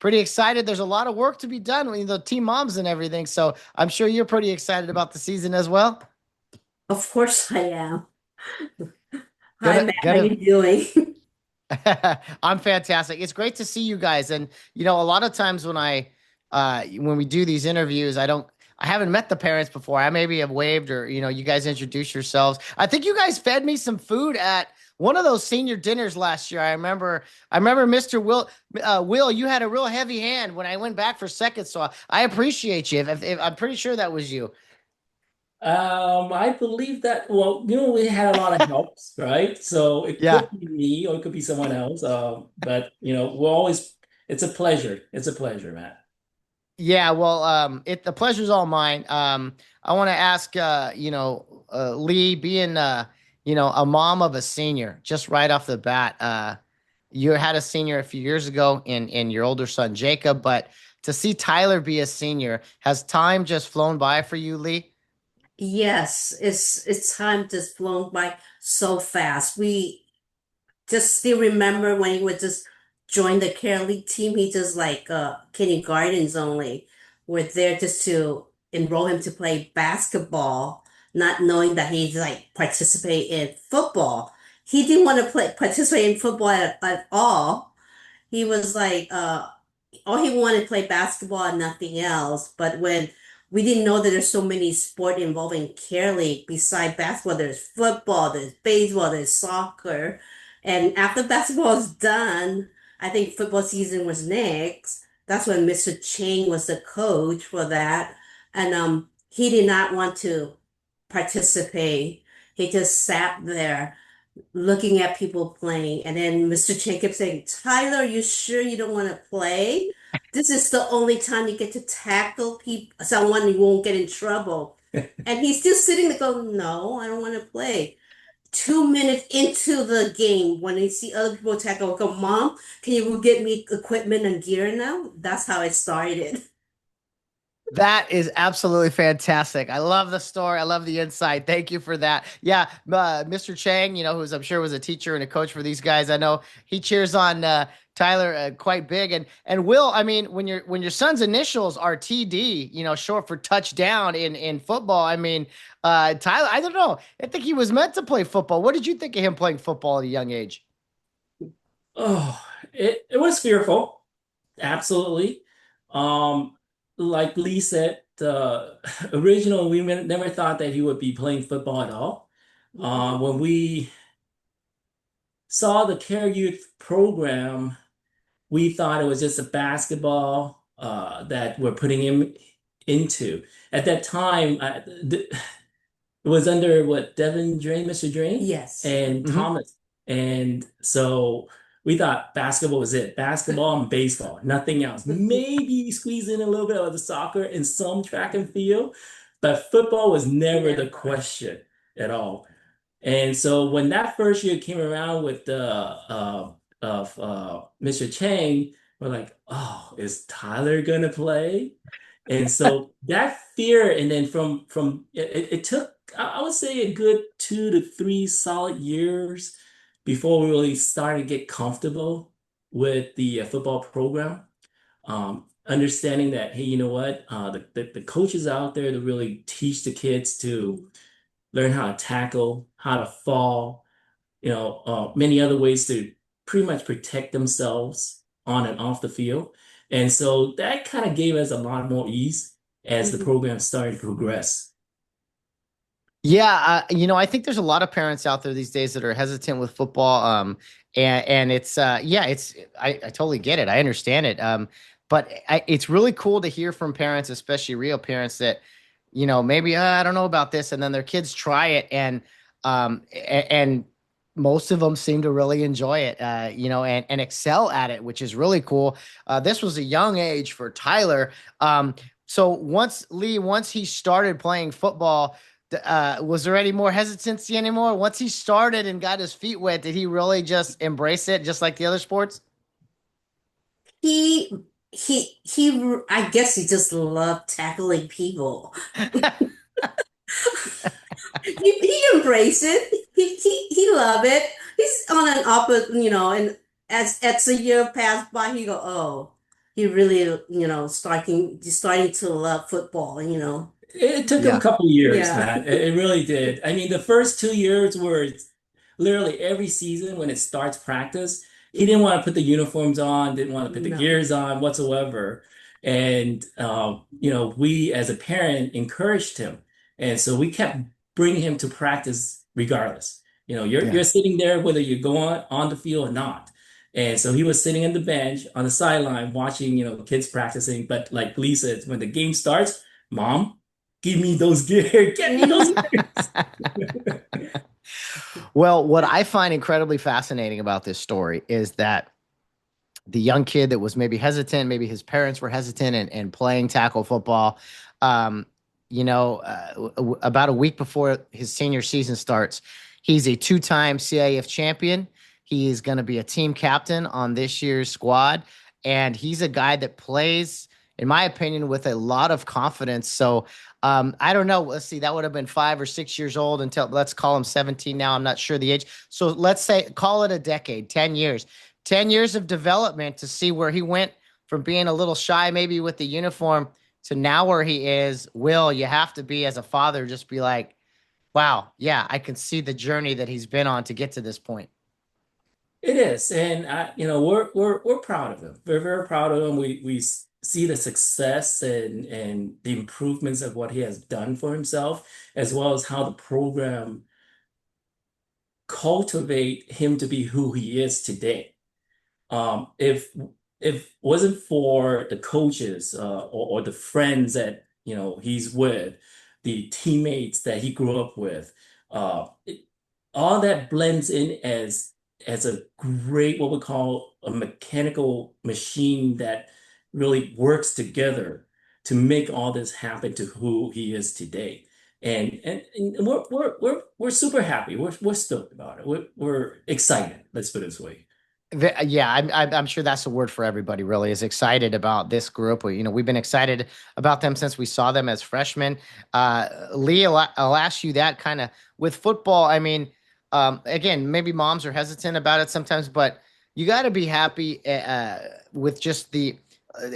pretty excited. There's a lot of work to be done with the team moms and everything. So I'm sure you're pretty excited about the season as well. Of course I am. Hi, Matt. How you doing? I'm fantastic. It's great to see you guys. And, a lot of times when we do these interviews, I haven't met the parents before. I maybe have waved or, you guys introduce yourselves. I think you guys fed me some food at one of those senior dinners last year. I remember Mr. Will, you had a real heavy hand when I went back for seconds. So I appreciate you. If I'm pretty sure that was you. I believe that, well, we had a lot of helps, right? So it Yeah. could be me or it could be someone else. But, it's a pleasure. It's a pleasure, Matt. Yeah, well, the pleasure's all mine. I want to ask, Lee, being, a mom of a senior, just right off the bat, you had a senior a few years ago in your older son Jacob, but to see Tyler be a senior, has time just flown by for you, Lee? Yes, it's time just flown by so fast. We just still remember when he would just join the care league team. He just like kindergartens only. We're there just to enroll him to play basketball, not knowing that he's like participate in football. He didn't want to participate in football at all. He was like, all he wanted to play basketball and nothing else. But when we didn't know that there's so many sport involving care league beside basketball, there's football, there's baseball, there's soccer. And after basketball is done, I think football season was next. That's when Mr. Chang was the coach for that. And he did not want to participate. He just sat there looking at people playing. And then Mr. Chen kept saying, Tyler, are you sure you don't want to play? This is the only time you get to tackle people, someone you won't get in trouble. And he's still sitting there going, no, I don't want to play. 2 minutes into the game, when they see other people tackle, I go, Mom, can you go get me equipment and gear now? That's how it started. That is absolutely fantastic. I love the story. I love the insight. Thank you for that. Yeah, Mr. Chang, who's I'm sure was a teacher and a coach for these guys. I know he cheers on Tyler quite big. And Will, I mean, when your son's initials are TD, short for touchdown in football. I mean, Tyler, I don't know. I think he was meant to play football. What did you think of him playing football at a young age? Oh, it was fearful. Absolutely. Um, like Lee said, original we never thought that he would be playing football at all. When we saw the Care Youth program, we thought it was just a basketball that we're putting him into. At that time, it was under what Devin Drain, Mr. Drain, Yes. and Hmm. Thomas. And so we thought basketball was it. Basketball and baseball, nothing else. Maybe squeeze in a little bit of the soccer and some track and field, but football was never the question at all. And so when that first year came around with the of Mr. Chang, we're like, oh, is Tyler gonna play? And so that fear, and then from it took I would say a good 2 to 3 solid years before we really started to get comfortable with the football program. Understanding that, hey, you know what? The coaches out there to really teach the kids to learn how to tackle, how to fall, many other ways to pretty much protect themselves on and off the field. And so that kind of gave us a lot more ease as the program started to progress. Yeah, I think there's a lot of parents out there these days that are hesitant with football. And it's yeah, I totally get it. I understand it. But it's really cool to hear from parents, especially real parents, that maybe I don't know about this, and then their kids try it, and most of them seem to really enjoy it, and excel at it, which is really cool. This was a young age for Tyler. So once he started playing football, was there any more hesitancy anymore? Once he started and got his feet wet, did he really just embrace it, just like the other sports? He I guess he just loved tackling people. He embraced it. He loved it. He's on an opposite, and as the year passed by, he go, oh, he really, starting to love football. It took him a Yeah. couple years, Yeah. man. It really did. I mean, the first 2 years were literally every season when it starts practice, he didn't want to put the uniforms on, didn't want to put the No. gears on whatsoever. And, we as a parent encouraged him. And so we kept bringing him to practice regardless. Yeah. You're sitting there whether you're going on the field or not. And so he was sitting on the bench on the sideline watching, kids practicing. But like Lee said, when the game starts, Mom, give me those gear. Get me those gears. Well, what I find incredibly fascinating about this story is that the young kid that was maybe hesitant, maybe his parents were hesitant and playing tackle football. Um, about a week before his senior season starts, he's a two-time CIF champion. He is going to be a team captain on this year's squad, and he's a guy that plays, in my opinion, with a lot of confidence. So I don't know. Let's see. That would have been 5 or 6 years old until, let's call him 17 now. I'm not sure the age. So let's say, call it a decade, 10 years. 10 years of development to see where he went from being a little shy, maybe with the uniform, to now where he is. Will, you have to be, as a father, just be like, wow, yeah, I can see the journey that he's been on to get to this point. It is, and we're proud of him. We're very proud of him. We see the success and the improvements of what he has done for himself, as well as how the program cultivate him to be who he is today. If wasn't for the coaches or the friends that he's with, the teammates that he grew up with, all that blends in as a great, what we call a mechanical machine that really works together to make all this happen to who he is today. And we're super happy. We're stoked about it. We're excited. Let's put it this way. Yeah, I'm sure that's the word for everybody. Really, is excited about this group. We've been excited about them since we saw them as freshmen. Lee, I'll ask you that kind of with football. I mean, again, maybe moms are hesitant about it sometimes, but you got to be happy with just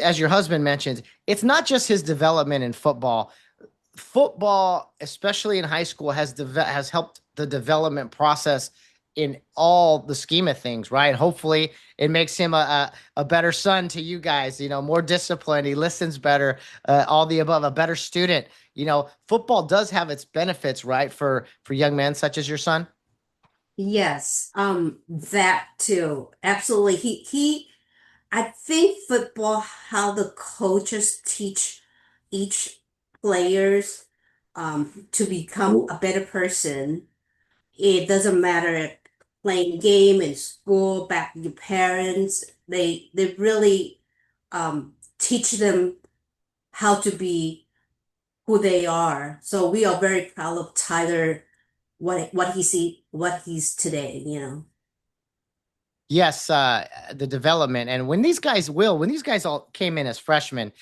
as your husband mentioned, it's not just his development in football. Football, especially in high school, has helped the development process in all the scheme of things, right? Hopefully, it makes him a better son to you guys. More disciplined. He listens better. All the above. A better student. Football does have its benefits, right, for young men such as your son. Yes, that too. Absolutely. I think football, how the coaches teach each players to become a better person. It doesn't matter if playing game in school, back to your parents. They really teach them how to be who they are. So we are very proud of Tyler, what he's today, you know. Yes, the development. And when these guys all came in as freshmen,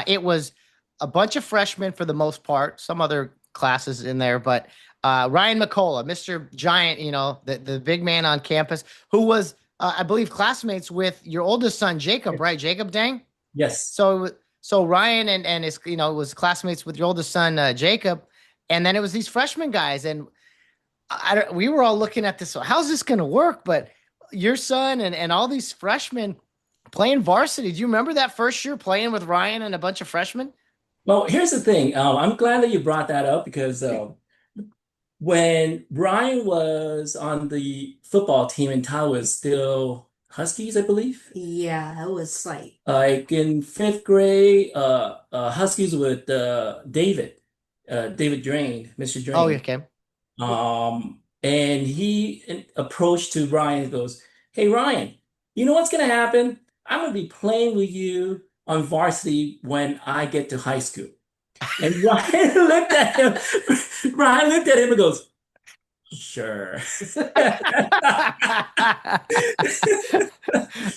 it was a bunch of freshmen for the most part, some other classes in there, but Ryan McCullough, Mr. Giant, the big man on campus, who was, I believe, classmates with your oldest son, Jacob, right? Jacob Dang? Yes. So Ryan and his, was classmates with your oldest son, Jacob. And then it was these freshman guys. And we were all looking at this. So how's this going to work? But your son and all these freshmen playing varsity. Do you remember that first year playing with Ryan and a bunch of freshmen? Well, here's the thing. I'm glad that you brought that up because when Brian was on the football team and Tyler was still Huskies, I believe. Yeah, it was Like in fifth grade, Huskies with David Drain, Mr. Oh, Drain. okay. And he approached to Ryan and goes, "Hey Ryan, you know what's gonna happen? I'm gonna be playing with you on varsity when I get to high school." And Ryan looked at him. Ryan looked at him and goes, "Sure."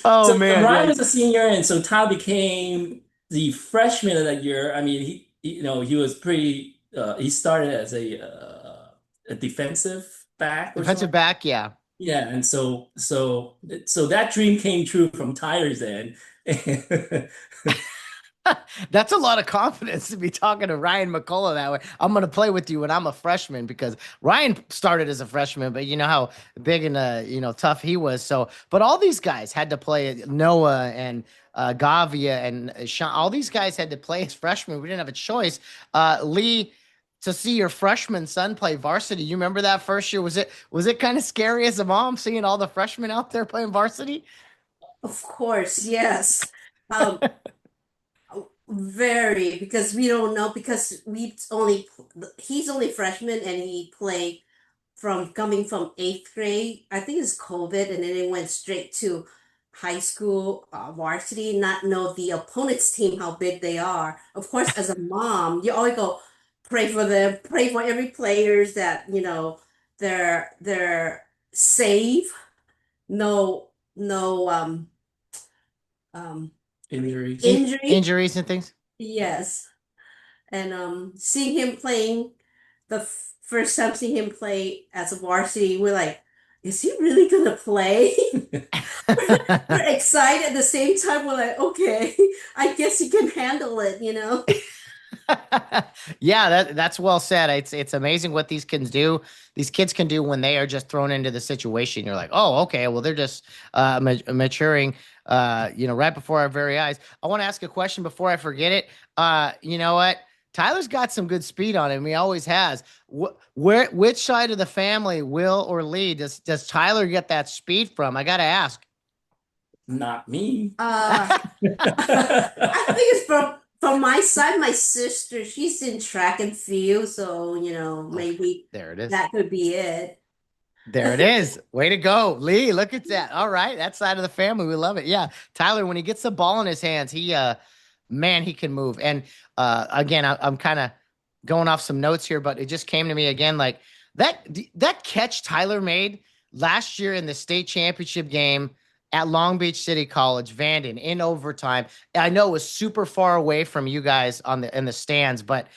Oh So man, Ryan yeah. was a senior, and so Ty became the freshman of that year. I mean, he was pretty. He started as a defensive back or Defensive something. back, yeah. Yeah, and so that dream came true from Tyler's end. That's a lot of confidence to be talking to Ryan McCullough that way. I'm going to play with you when I'm a freshman because Ryan started as a freshman, but you know how big and tough he was. So, but all these guys had to play. Noah and Gavia and Sean. All these guys had to play as freshmen. We didn't have a choice. Lee, to see your freshman son play varsity, you remember that first year? Was it kind of scary as a mom seeing all the freshmen out there playing varsity? of course, yes. Um, Very, because we don't know, because he's only freshman and he played from coming from eighth grade. I think it's COVID, and then it went straight to high school varsity, not know the opponent's team, how big they are. Of course, as a mom, you always go pray for them, pray for every players that, they're safe, no um Injuries. injury. Injuries and things. Yes. And seeing him playing the first time seeing him play as a varsity, we're like, is he really gonna play? We're excited at the same time. We're like, okay, I guess he can handle it, you know? Yeah, that's well said. It's amazing what these kids do. These kids can do when they are just thrown into the situation. You're like, oh, okay, well they're just maturing, right before our very eyes. I want to ask a question before I forget it. You know what? Tyler's got some good speed on him. He always has. Which side of the family, Will or Lee, does Tyler get that speed from? I got to ask. Not me. I think it's from my side, my sister, she's in track and field, so maybe There it is. that could be it. There it is. Way to go, Lee. Look at that. All right. That side of the family. We love it. Yeah. Tyler, when he gets the ball in his hands, man, he can move. And again, I'm kind of going off some notes here, but it just came to me again, like that catch Tyler made last year in the state championship game at Long Beach City College, Vanden, in overtime. I know it was super far away from you guys in the stands, but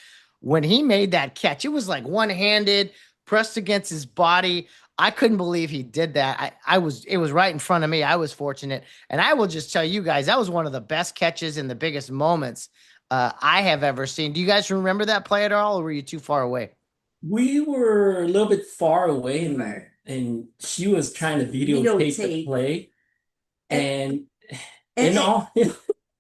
when he made that catch, it was like one-handed, pressed against his body. I couldn't believe he did that. It was right in front of me. I was fortunate. And I will just tell you guys, that was one of the best catches and the biggest moments I have ever seen. Do you guys remember that play at all, or were you too far away? We were a little bit far away, and, Right. and she was trying to videotape the Videotape. play. And And in all,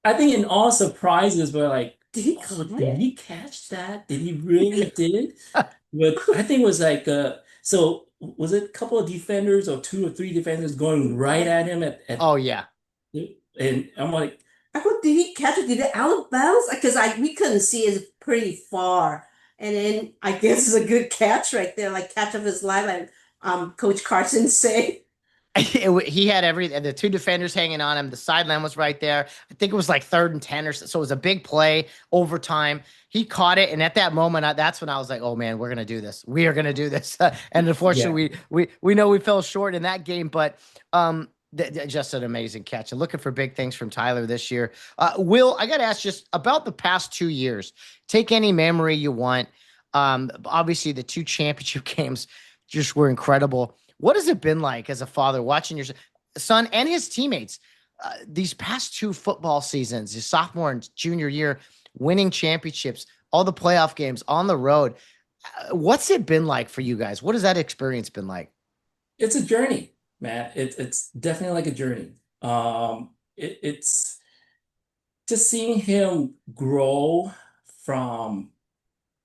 I think in all surprises, we're like, did he oh, caught did it? he catch that? Did he really did? But I think it was like, so was it a couple of defenders or two or three defenders going right at him at Oh, yeah. and I'm like, I thought, did he catch it? Did it out of bounds? Because we couldn't see it pretty far. And then I guess it's a good catch right there, like catch of his life, like Coach Carson said. He had the two defenders hanging on him. The sideline was right there. I think it was like 3rd and 10 or so. So it was a big play, overtime. He caught it, and at that moment, that's when I was like, "Oh man, we're gonna do this. We are gonna do this." And unfortunately, we know we fell short in that game, but just an amazing catch. And looking for big things from Tyler this year. Will, I got to ask just about the past 2 years. Take any memory you want. Obviously, the 2 championship games just were incredible. What has it been like as a father watching your son and his teammates these past 2 football seasons, his sophomore and junior year, winning championships, all the playoff games on the road? What's it been like for you guys? What has that experience been like? it's a journey, man. It's definitely like a journey. It's just seeing him grow from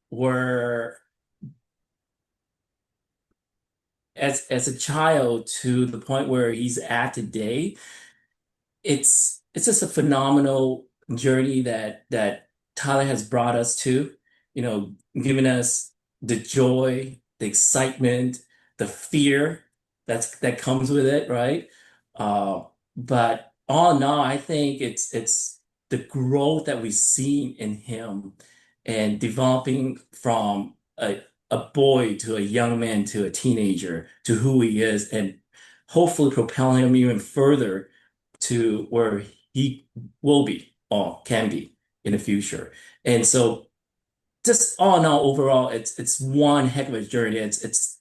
where as a child to the point where he's at today. It's just a phenomenal journey that Tyler has brought us to, giving us the joy, the excitement, the fear that comes with it, right? Uh, but all in all, I think it's the growth that we've seen in him and developing from a boy to a young man to a teenager to who he is, and hopefully propelling him even further to where he will be or can be in the future. And so just all in all, overall, it's one heck of a journey. It's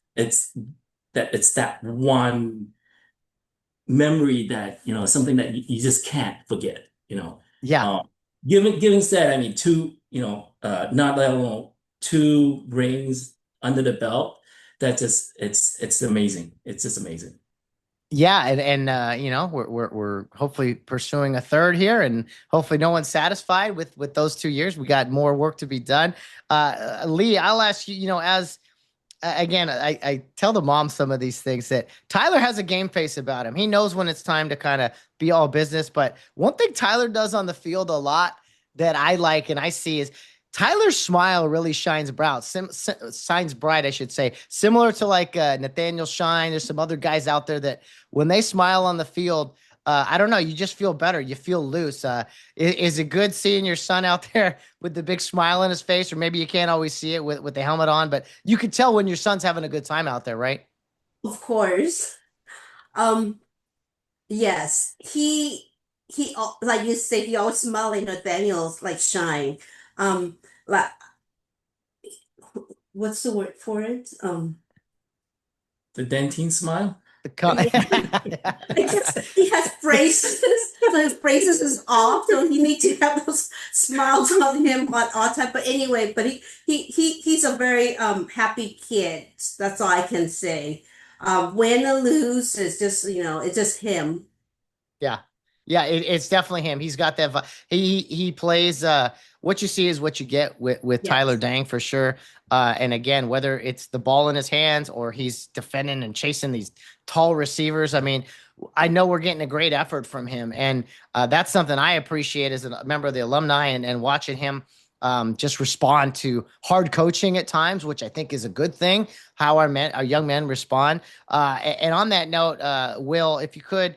that one memory that, something that you just can't forget, Yeah. Given said, I mean, not let alone 2 rings under the belt, it's amazing. It's just amazing. Yeah, and we're hopefully pursuing a 3rd here, and hopefully no one's satisfied with those 2 years. We got more work to be done. Lee, I'll ask you. As again, I tell the mom some of these things that Tyler has a game face about him. He knows when it's time to kind of be all business. But one thing Tyler does on the field a lot that I like and I see is Tyler's smile really shines bright, shines bright, I should say, similar to like Nathaniel Shine. There's some other guys out there that when they smile on the field, I don't know, you just feel better. You feel loose. Is it good seeing your son out there with the big smile on his face, or maybe you can't always see it with the helmet on, but you can tell when your son's having a good time out there, right? Of course. Um, yes, like you say, he always smiling. Nathaniel's like shine. Like what's the word for it? The dentine smile. The co- Yeah, he has braces, so his braces is off, so he needs to have those smiles on him on all time. But anyway, but he's a very happy kid. That's all I can say. Win or lose is just it's just him. Yeah. Yeah, it's definitely him. He's got that he plays what you see is what you get with Tyler Yes. Dang for sure. And again, whether it's the ball in his hands or he's defending and chasing these tall receivers, I mean, I know we're getting a great effort from him, and that's something I appreciate as a member of the alumni, and watching him just respond to hard coaching at times, which I think is a good thing. How our young men respond. And on that note, Will, if you could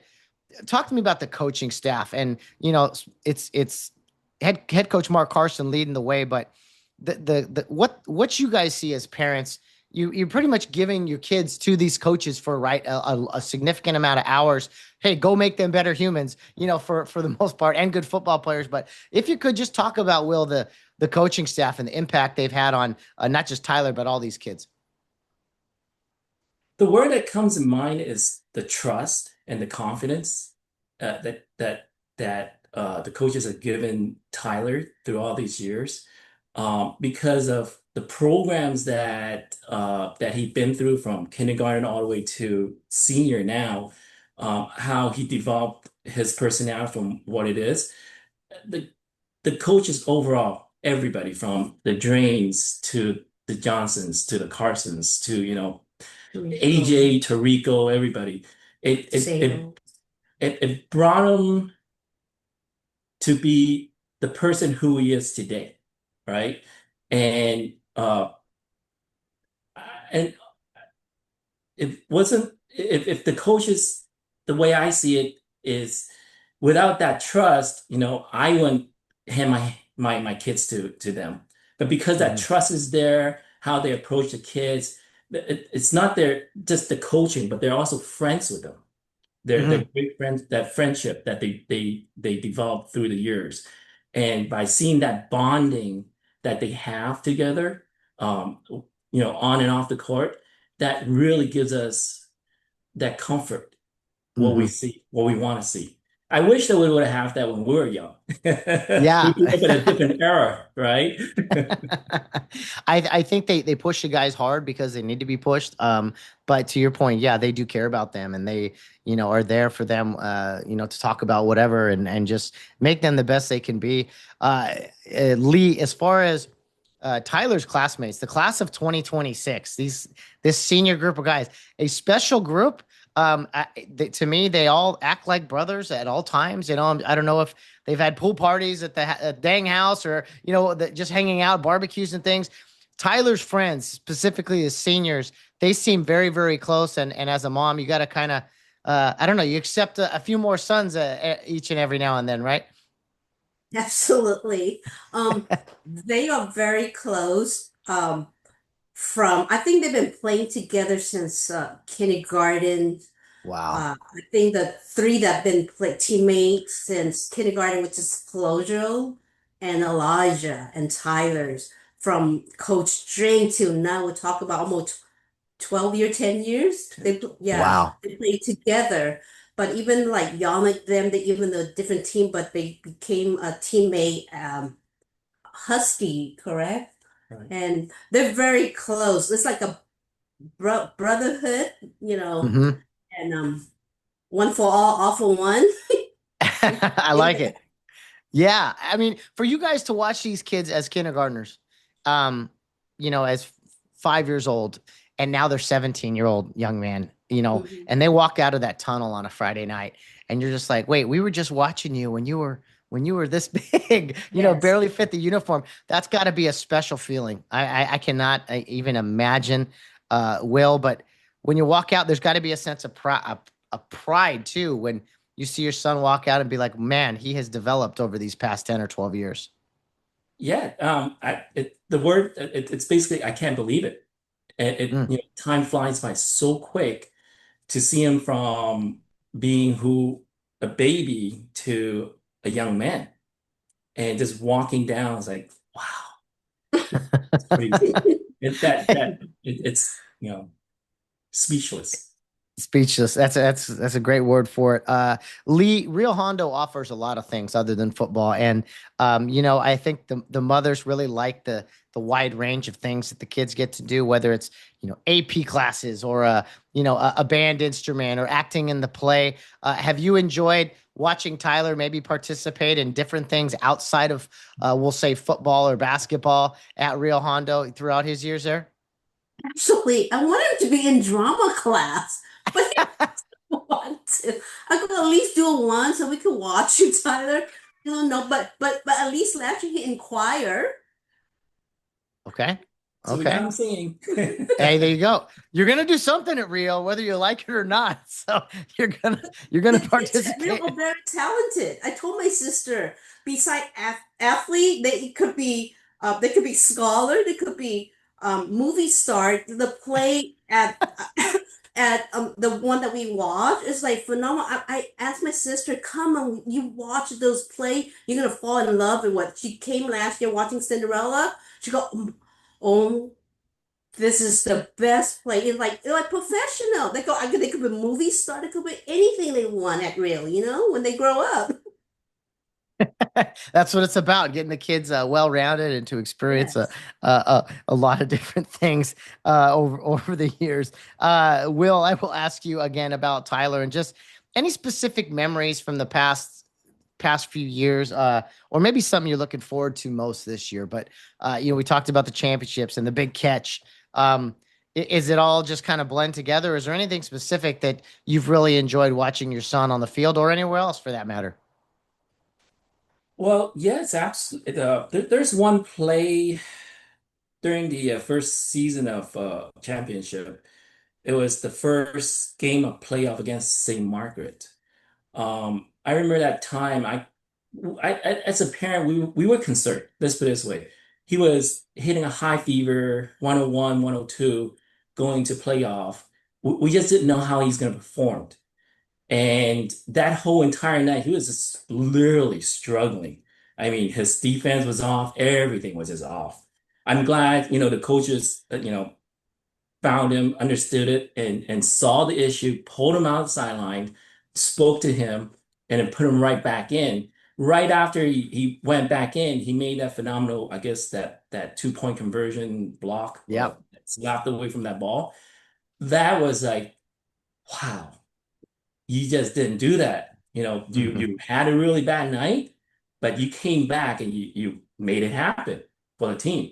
talk to me about the coaching staff. And it's head coach Mark Carson leading the way, but the what you guys see as parents, you're pretty much giving your kids to these coaches for a significant amount of hours. Hey, go make them better humans, for the most part, and good football players. But if you could just talk about, Will, the coaching staff and the impact they've had on not just Tyler but all these kids. The word that comes in mind is the trust and the confidence that the coaches have given Tyler through all these years, because of the programs that he'd been through from kindergarten all the way to senior now, how he developed his personality from what it is. The the coaches overall, everybody from the Drains to the Johnsons to the Carsons to AJ, Tarico, everybody. It it it Same. it brought him to be the person who he is today, right? And and it wasn't if the coaches, the way I see it is, without that trust, I wouldn't hand my kids to them. But because that Mhm. trust is there, how they approach the kids, it's not their just the coaching, but they're also friends with them. They're Mhm. great friends, that friendship that they develop through the years. And by seeing that bonding that they have together, on and off the court, that really gives us that comfort, what we Mhm. see, what we want to see. I wish that we would have that when we were young. We Yeah. grew up in a different era, right? I think they push the guys hard because they need to be pushed. But to your point, yeah, they do care about them, and they, are there for them, to talk about whatever, and just make them the best they can be. Lee, as far as Tyler's classmates, the class of 2026, this senior group of guys, a special group. To me, they all act like brothers at all times. I don't know if they've had pool parties at the Dang house, or just hanging out, barbecues and things. Tyler's friends, specifically his seniors, they seem very, very close. And as a mom, you got to kind of, I don't know, you accept a few more sons each and every now and then, right? Absolutely. They are very close. From I think they've been playing together since kindergarten. Wow. I think the three that have been teammates since kindergarten, which is Clojo and Elijah and Tyler's, from Coach String till now, we talk about almost 12 year, 10 years. Yeah, Wow. they played together. But even like Yanick, them, they even a different team, but they became a teammate, Husky, correct? Right. And they're very close. It's like a brotherhood, Hmm. and one for all for one. I like it. Yeah, I mean, for you guys to watch these kids as kindergartners, um, as 5 years old, and now they're 17-year-old young man, Mhm. and they walk out of that tunnel on a Friday night, and you're just like, wait, we were just watching you when you were this big, Yes. barely fit the uniform. That's got to be a special feeling. I cannot even imagine, Will, but when you walk out, there's got to be a sense of pride too, when you see your son walk out and be like, man, he has developed over these past 10 or 12 years? Yeah, the word it's basically I can't believe it. Mm. Time flies by so quick to see him from being who a baby to a young man and just walking down. It's like, wow, it's crazy. It's speechless. Speechless. That's a great word for it. Lee, Rio Hondo offers a lot of things other than football, and I think the mothers really like the wide range of things that the kids get to do, whether it's AP classes or a band instrument or acting in the play. Have you enjoyed watching Tyler maybe participate in different things outside of we'll say football or basketball at Rio Hondo throughout his years there? Actually, I wanted him to be in drama class, but he didn't want to. I could at least do it once so we could watch you, Tyler. No, but at least last year he inquire. Okay. So we got Okay. him singing. Hey, there you go. You're gonna do something at Rio, whether you like it or not. So you're gonna They're participate. very talented. I told my sister, beside athlete, they could be scholar, they could be movie star. The play at at the one that we watch is like phenomenal. I asked my sister, come on, you watch those play, you're gonna fall in love with what she came last year watching Cinderella. She go, oh, this is the best play. It's like professional. They could be movie star. They could be anything they want at real. When they grow up. That's what it's about, getting the kids well-rounded and to experience Yes. a lot of different things over the years. Will, I will ask you again about Tyler and just any specific memories from the past few years, or maybe something you're looking forward to most this year. But we talked about the championships and the big catch. Is it all just kind of blend together? Is there anything specific that you've really enjoyed watching your son on the field or anywhere else for that matter? Well, yes, absolutely. There's one play during the first season of championship. It was the first game of playoff against St. Margaret. I remember that time. As a parent, we were concerned. Let's put it this way: he was hitting a high fever, 101, 102, going to playoff. We just didn't know how he's going to perform. And that whole entire night, he was just literally struggling. I mean, his defense was off, everything was just off. I'm glad, the coaches, found him, understood it, and saw the issue, pulled him out of the sideline, spoke to him, and then put him right back in. Right after he went back in, he made that phenomenal, I guess, that 2-point conversion block, Yep. slapped away from that ball. That was like, wow, you just didn't do that. You had a really bad night, but you came back and you made it happen for the team.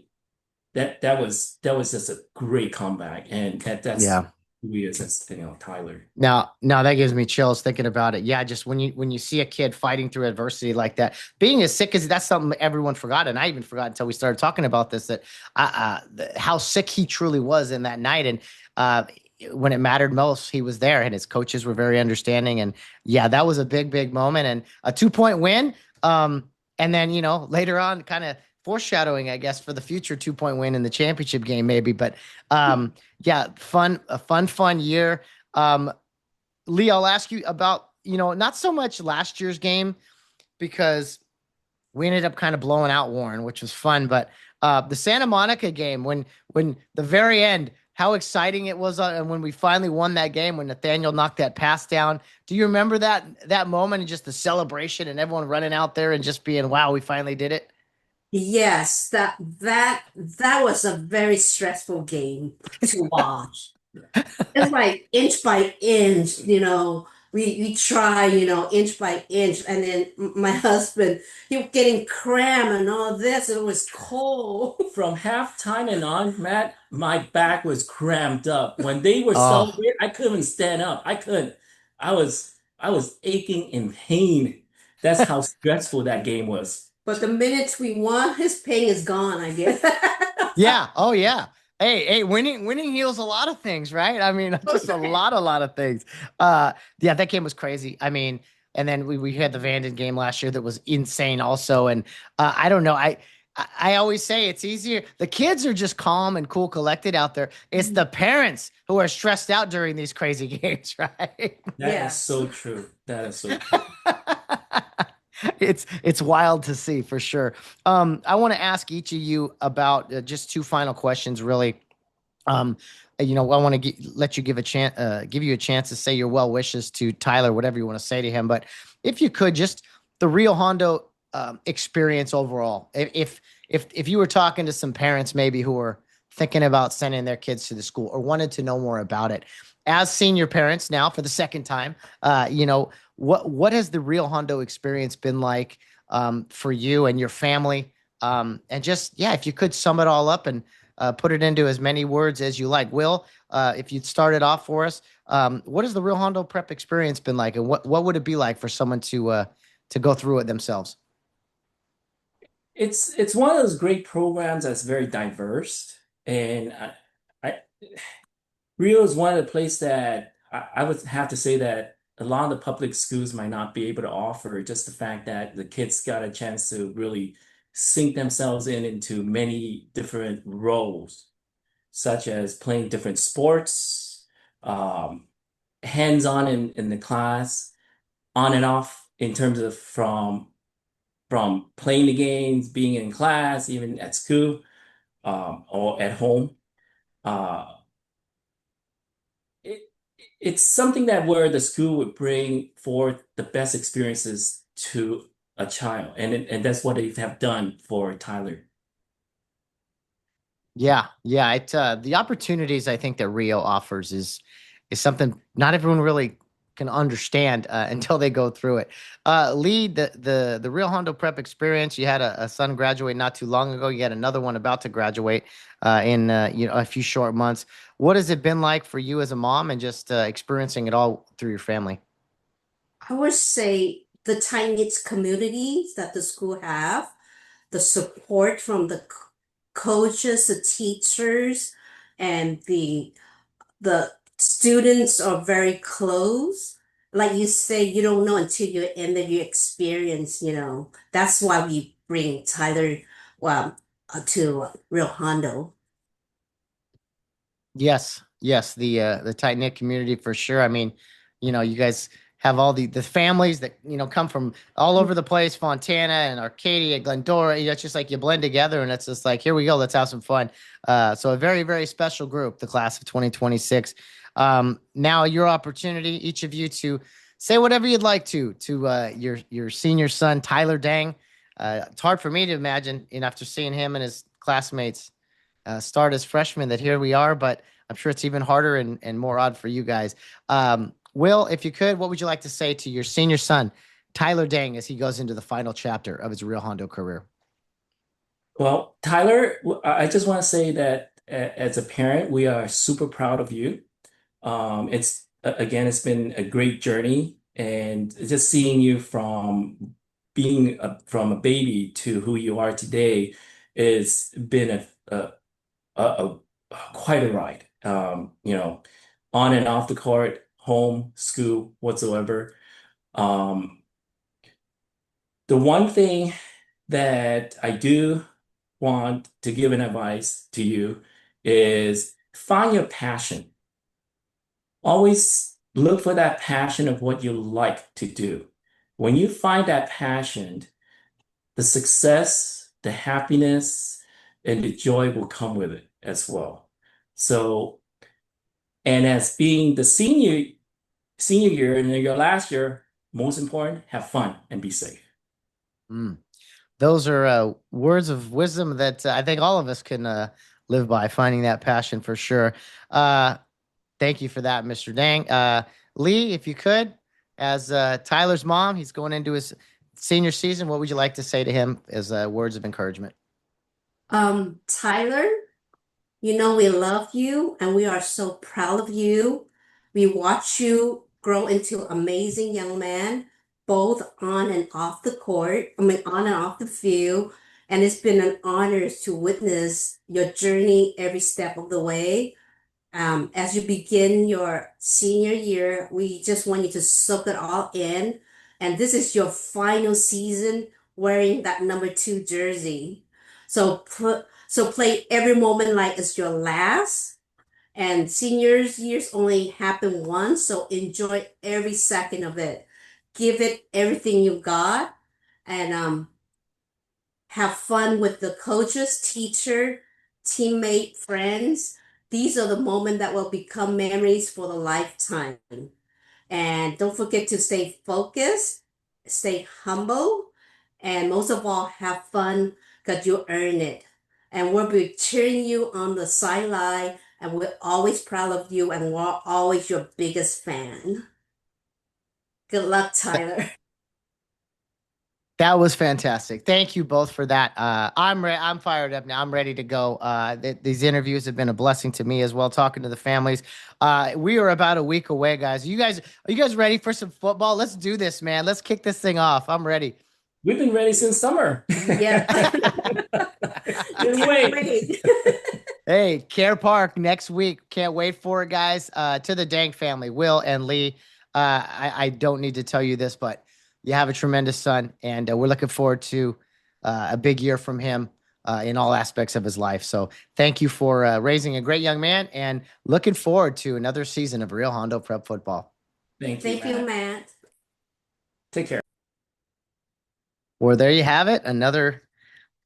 That was just a great comeback, and that's Yeah. who he is as Tyler. Now that gives me chills thinking about it. Yeah, just when you see a kid fighting through adversity like that, being as sick as that's something everyone forgot, and I even forgot until we started talking about this that how sick he truly was in that night, and when it mattered most, he was there, and his coaches were very understanding, and yeah, that was a big moment and a 2-point win. And then later on, kind of foreshadowing, I guess, for the future 2-point win in the championship game, maybe, but. Yeah, a fun year. Lee, I'll ask you about, not so much last year's game because we ended up kind of blowing out Warren, which was fun, but the Santa Monica game when the very end, how exciting it was, and when we finally won that game, when Nathaniel knocked that pass down. Do you remember that moment and just the celebration and everyone running out there and just being, wow, we finally did it? Yes, that was a very stressful game to watch. It's like inch by inch, we try, inch by inch, and then my husband, he was getting cramp and all this. It was cold. From halftime and on, Matt, my back was cramped up. When they were Oh, celebrating, I couldn't stand up. I couldn't. I was aching in pain. That's how stressful that game was. But the minute we won, his pain is gone, I guess. yeah. Oh, yeah. Hey, winning heals a lot of things, right? I mean, just a lot of things. Yeah, that game was crazy. I mean, And then we had the Vanden game last year that was insane also. And I don't know. I always say it's easier. The kids are just calm and cool, collected out there. It's the parents who are stressed out during these crazy games, right? That is Yes. so true. That is so true. It's wild to see for sure. I want to ask each of you about just two final questions, really. Um, I want to let you give you a chance to say your well wishes to Tyler, whatever you want to say to him. But if you could, just the Rio Hondo experience overall. If you were talking to some parents maybe who were thinking about sending their kids to the school or wanted to know more about it, as senior parents now for the second time, what has the Rio Hondo experience been like for you and your family? And just yeah, if you could sum it all up and put it into as many words as you like. Will, if you'd start it off for us, what has the Rio Hondo Prep experience been like, and what would it be like for someone to go through it themselves? It's one of those great programs that's very diverse, and I Rio is one of the places that I would have to say that a lot of the public schools might not be able to offer. Just the fact that the kids got a chance to really sink themselves into many different roles, such as playing different sports, um, hands-on in the class, on and off in terms of from playing the games, being in class, even at school, or at home. Uh, it, it's something that where the school would bring forth the best experiences to a child, and that's what they have done for Tyler. Yeah. The opportunities I think that Rio offers is something not everyone really can understand until they go through it. Lee, the Rio Hondo Prep experience. You had a son graduate not too long ago. You had another one about to graduate in a few short months. What has it been like for you as a mom and just experiencing it all through your family? I would say the tight-knit communities that the school have, the support from the coaches, the teachers, and the students are very close. Like you say, you don't know until you're in the you experience, you know. That's why we bring Tyler, well, to Real Hondo. Yes, the tight knit community for sure. I mean, you guys have all the families that come from all over the place, Fontana and Arcadia, Glendora. It's just like you blend together, and it's just like here we go, let's have some fun. So a very very special group, the class of 2026. Now your opportunity, each of you, to say whatever you'd like to your senior son Tyler Dang. It's hard for me to imagine, after seeing him and his classmates start as freshmen that here we are, but I'm sure it's even harder and more odd for you guys. Will, if you could, what would you like to say to your senior son, Tyler Dang, as he goes into the final chapter of his Real Hondo career? Well, Tyler, I just want to say that as a parent, we are super proud of you. Again, it's been a great journey, and just seeing you from being from a baby to who you are today, it's been a quite a ride. On and off the court, home, school, whatsoever. Um, the one thing that I do want to give an advice to you is find your passion. Always look for that passion of what you like to do. When you find that passion, the success, the happiness, and the joy will come with it as well. So, and as being the senior year and your last year, most important, have fun and be safe. Mm. Those are words of wisdom that I think all of us can live by, finding that passion for sure. Uh, Thank you for that, Mr. Dang. Lee, if you could, as Tyler's mom, he's going into his senior season. What would you like to say to him as words of encouragement? Tyler, you know, we love you and we are so proud of you. We watch you grow into amazing young man, both on and off the court, I mean, on and off the field. And it's been an honor to witness your journey every step of the way. As you begin your senior year, we just want you to soak it all in and this is your final season wearing that number 2 jersey. So play every moment like it's your last. And seniors years only happen once, so enjoy every second of it. Give it everything you got, and have fun with the coaches, teacher, teammate, friends. These are the moments that will become memories for the lifetime. And don't forget to stay focused, stay humble, and most of all, have fun because you earn it. And we'll be cheering you on the sideline, and we're always proud of you, and we're always your biggest fan. Good luck, Tyler. That was fantastic. Thank you both for that. I'm fired up now. I'm ready to go. These interviews have been a blessing to me as well. Talking to the families. We are about a week away, guys. Are you guys ready for some football? Let's do this, man. Let's kick this thing off. I'm ready. We've been ready since summer. Yeah. Didn't wait. Hey, Care Park next week. Can't wait for it, guys. To the Dang family, Will and Lee. I don't need to tell you this, but you have a tremendous son, and we're looking forward to a big year from him in all aspects of his life. So thank you for raising a great young man, and looking forward to another season of Rio Hondo Prep football. Thank Thank you, Matt. Matt. Take care. Well, there you have it. Another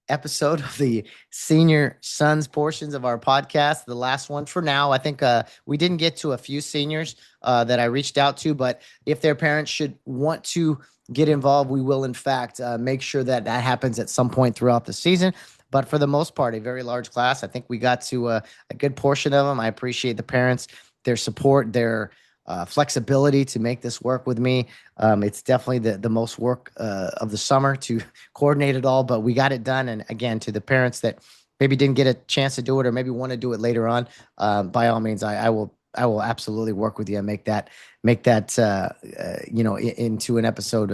episode of the senior sons portions of our podcast, the last one for now. I think we didn't get to a few seniors that I reached out to, but if their parents should want to get involved, we will in fact make sure that that happens at some point throughout the season. But for the most part, a very large class. I think we got to a good portion of them. I appreciate the parents, their support, their flexibility to make this work with me. It's definitely the most work of the summer to coordinate it all, but we got it done. And again, to the parents that maybe didn't get a chance to do it or maybe want to do it later on, by all means, I will absolutely work with you and make that into an episode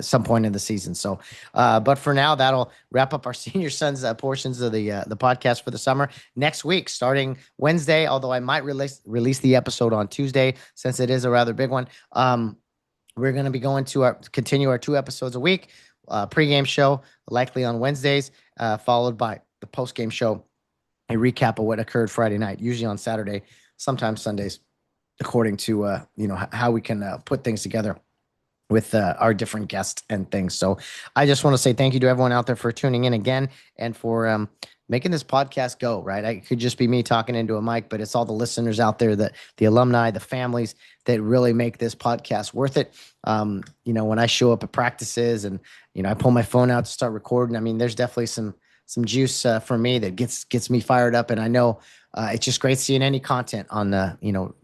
some point in the season. So, but for now, that'll wrap up our senior sons portions of the podcast for the summer. Next week, starting Wednesday, although I might release the episode on Tuesday since it is a rather big one. We're going to be going to continue our 2 episodes a week, pregame show likely on Wednesdays, followed by the postgame show, a recap of what occurred Friday night, usually on Saturday, sometimes Sundays, according to how we can put things together with our different guests and things. So I just want to say thank you to everyone out there for tuning in again and for making this podcast go, right? It could just be me talking into a mic, but it's all the listeners out there, that the alumni, the families that really make this podcast worth it. When I show up at practices and, I pull my phone out to start recording, I mean, there's definitely some juice for me that gets me fired up. And I know it's just great seeing any content on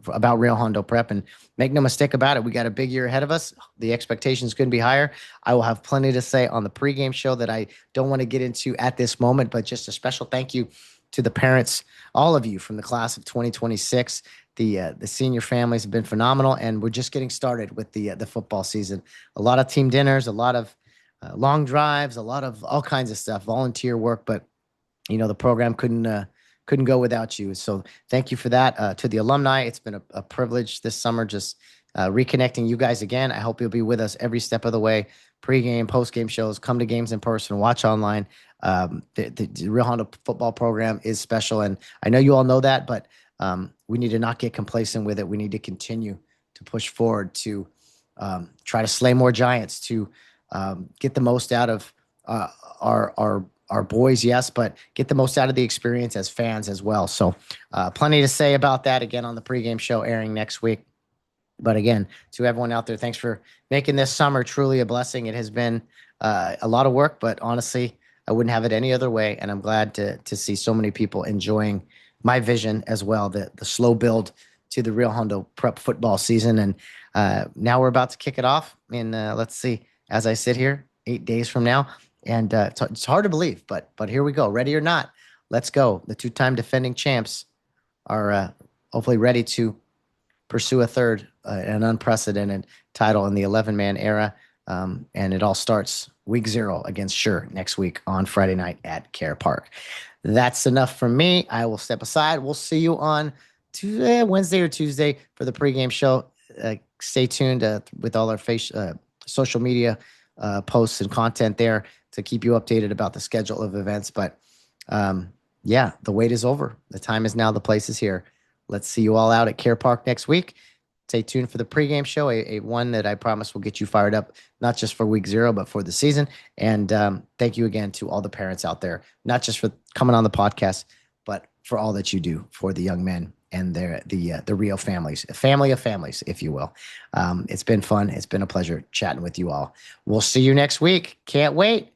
about Rio Hondo Prep. And make no mistake about it, we got a big year ahead of us. The expectations couldn't be higher. I will have plenty to say on the pregame show that I don't want to get into at this moment, but just a special thank you to the parents, all of you from the class of 2026. The senior families have been phenomenal, and we're just getting started with the football season. A lot of team dinners, a lot of long drives, a lot of all kinds of stuff, volunteer work, but the program couldn't go without you. So thank you for that. To the alumni, it's been a privilege this summer, just reconnecting you guys again. I hope you'll be with us every step of the way. Pre-game, post-game shows, come to games in person, watch online. The Rio Hondo football program is special, and I know you all know that, but we need to not get complacent with it. We need to continue to push forward to try to slay more giants, to get the most out of our boys, yes, but get the most out of the experience as fans as well. So plenty to say about that again on the pregame show airing next week. But again, to everyone out there, thanks for making this summer truly a blessing. It has been a lot of work, but honestly, I wouldn't have it any other way. And I'm glad to see so many people enjoying my vision as well, the slow build to the Rio Hondo Prep football season. And now we're about to kick it off in, let's see, as I sit here, 8 days from now. And it's hard to believe, but here we go. Ready or not, let's go. The 2-time defending champs are hopefully ready to pursue a third, an unprecedented title in the 11-man era. And it all starts week 0 against Sure next week on Friday night at Care Park. That's enough from me. I will step aside. We'll see you on Wednesday or Tuesday for the pregame show. Stay tuned with all our social media posts and content there to keep you updated about the schedule of events. But yeah, the wait is over. The time is now. The place is here. Let's see you all out at Care Park next week. Stay tuned for the pregame show, a one that I promise will get you fired up, not just for week 0, but for the season. And thank you again to all the parents out there, not just for coming on the podcast, but for all that you do for the young men and the Rio families, a family of families, if you will. It's been fun. It's been a pleasure chatting with you all. We'll see you next week. Can't wait.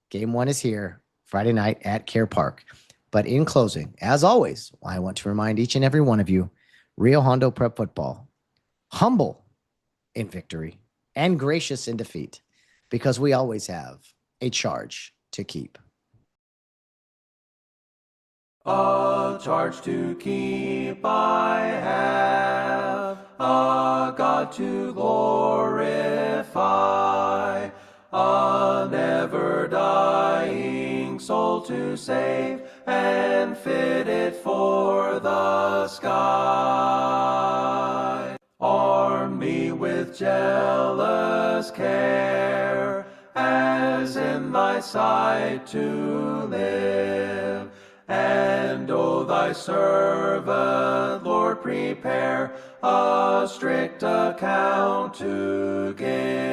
Game 1 is here Friday night at Care Park. But in closing, as always, I want to remind each and every one of you, Rio Hondo Prep football, humble in victory and gracious in defeat, because we always have a charge to keep. A charge to keep I have, a God to glorify, a never-dying soul to save, and fit it for the sky. Arm me with jealous care, as in thy sight to live. And, O thy servant, Lord, prepare a strict account to give.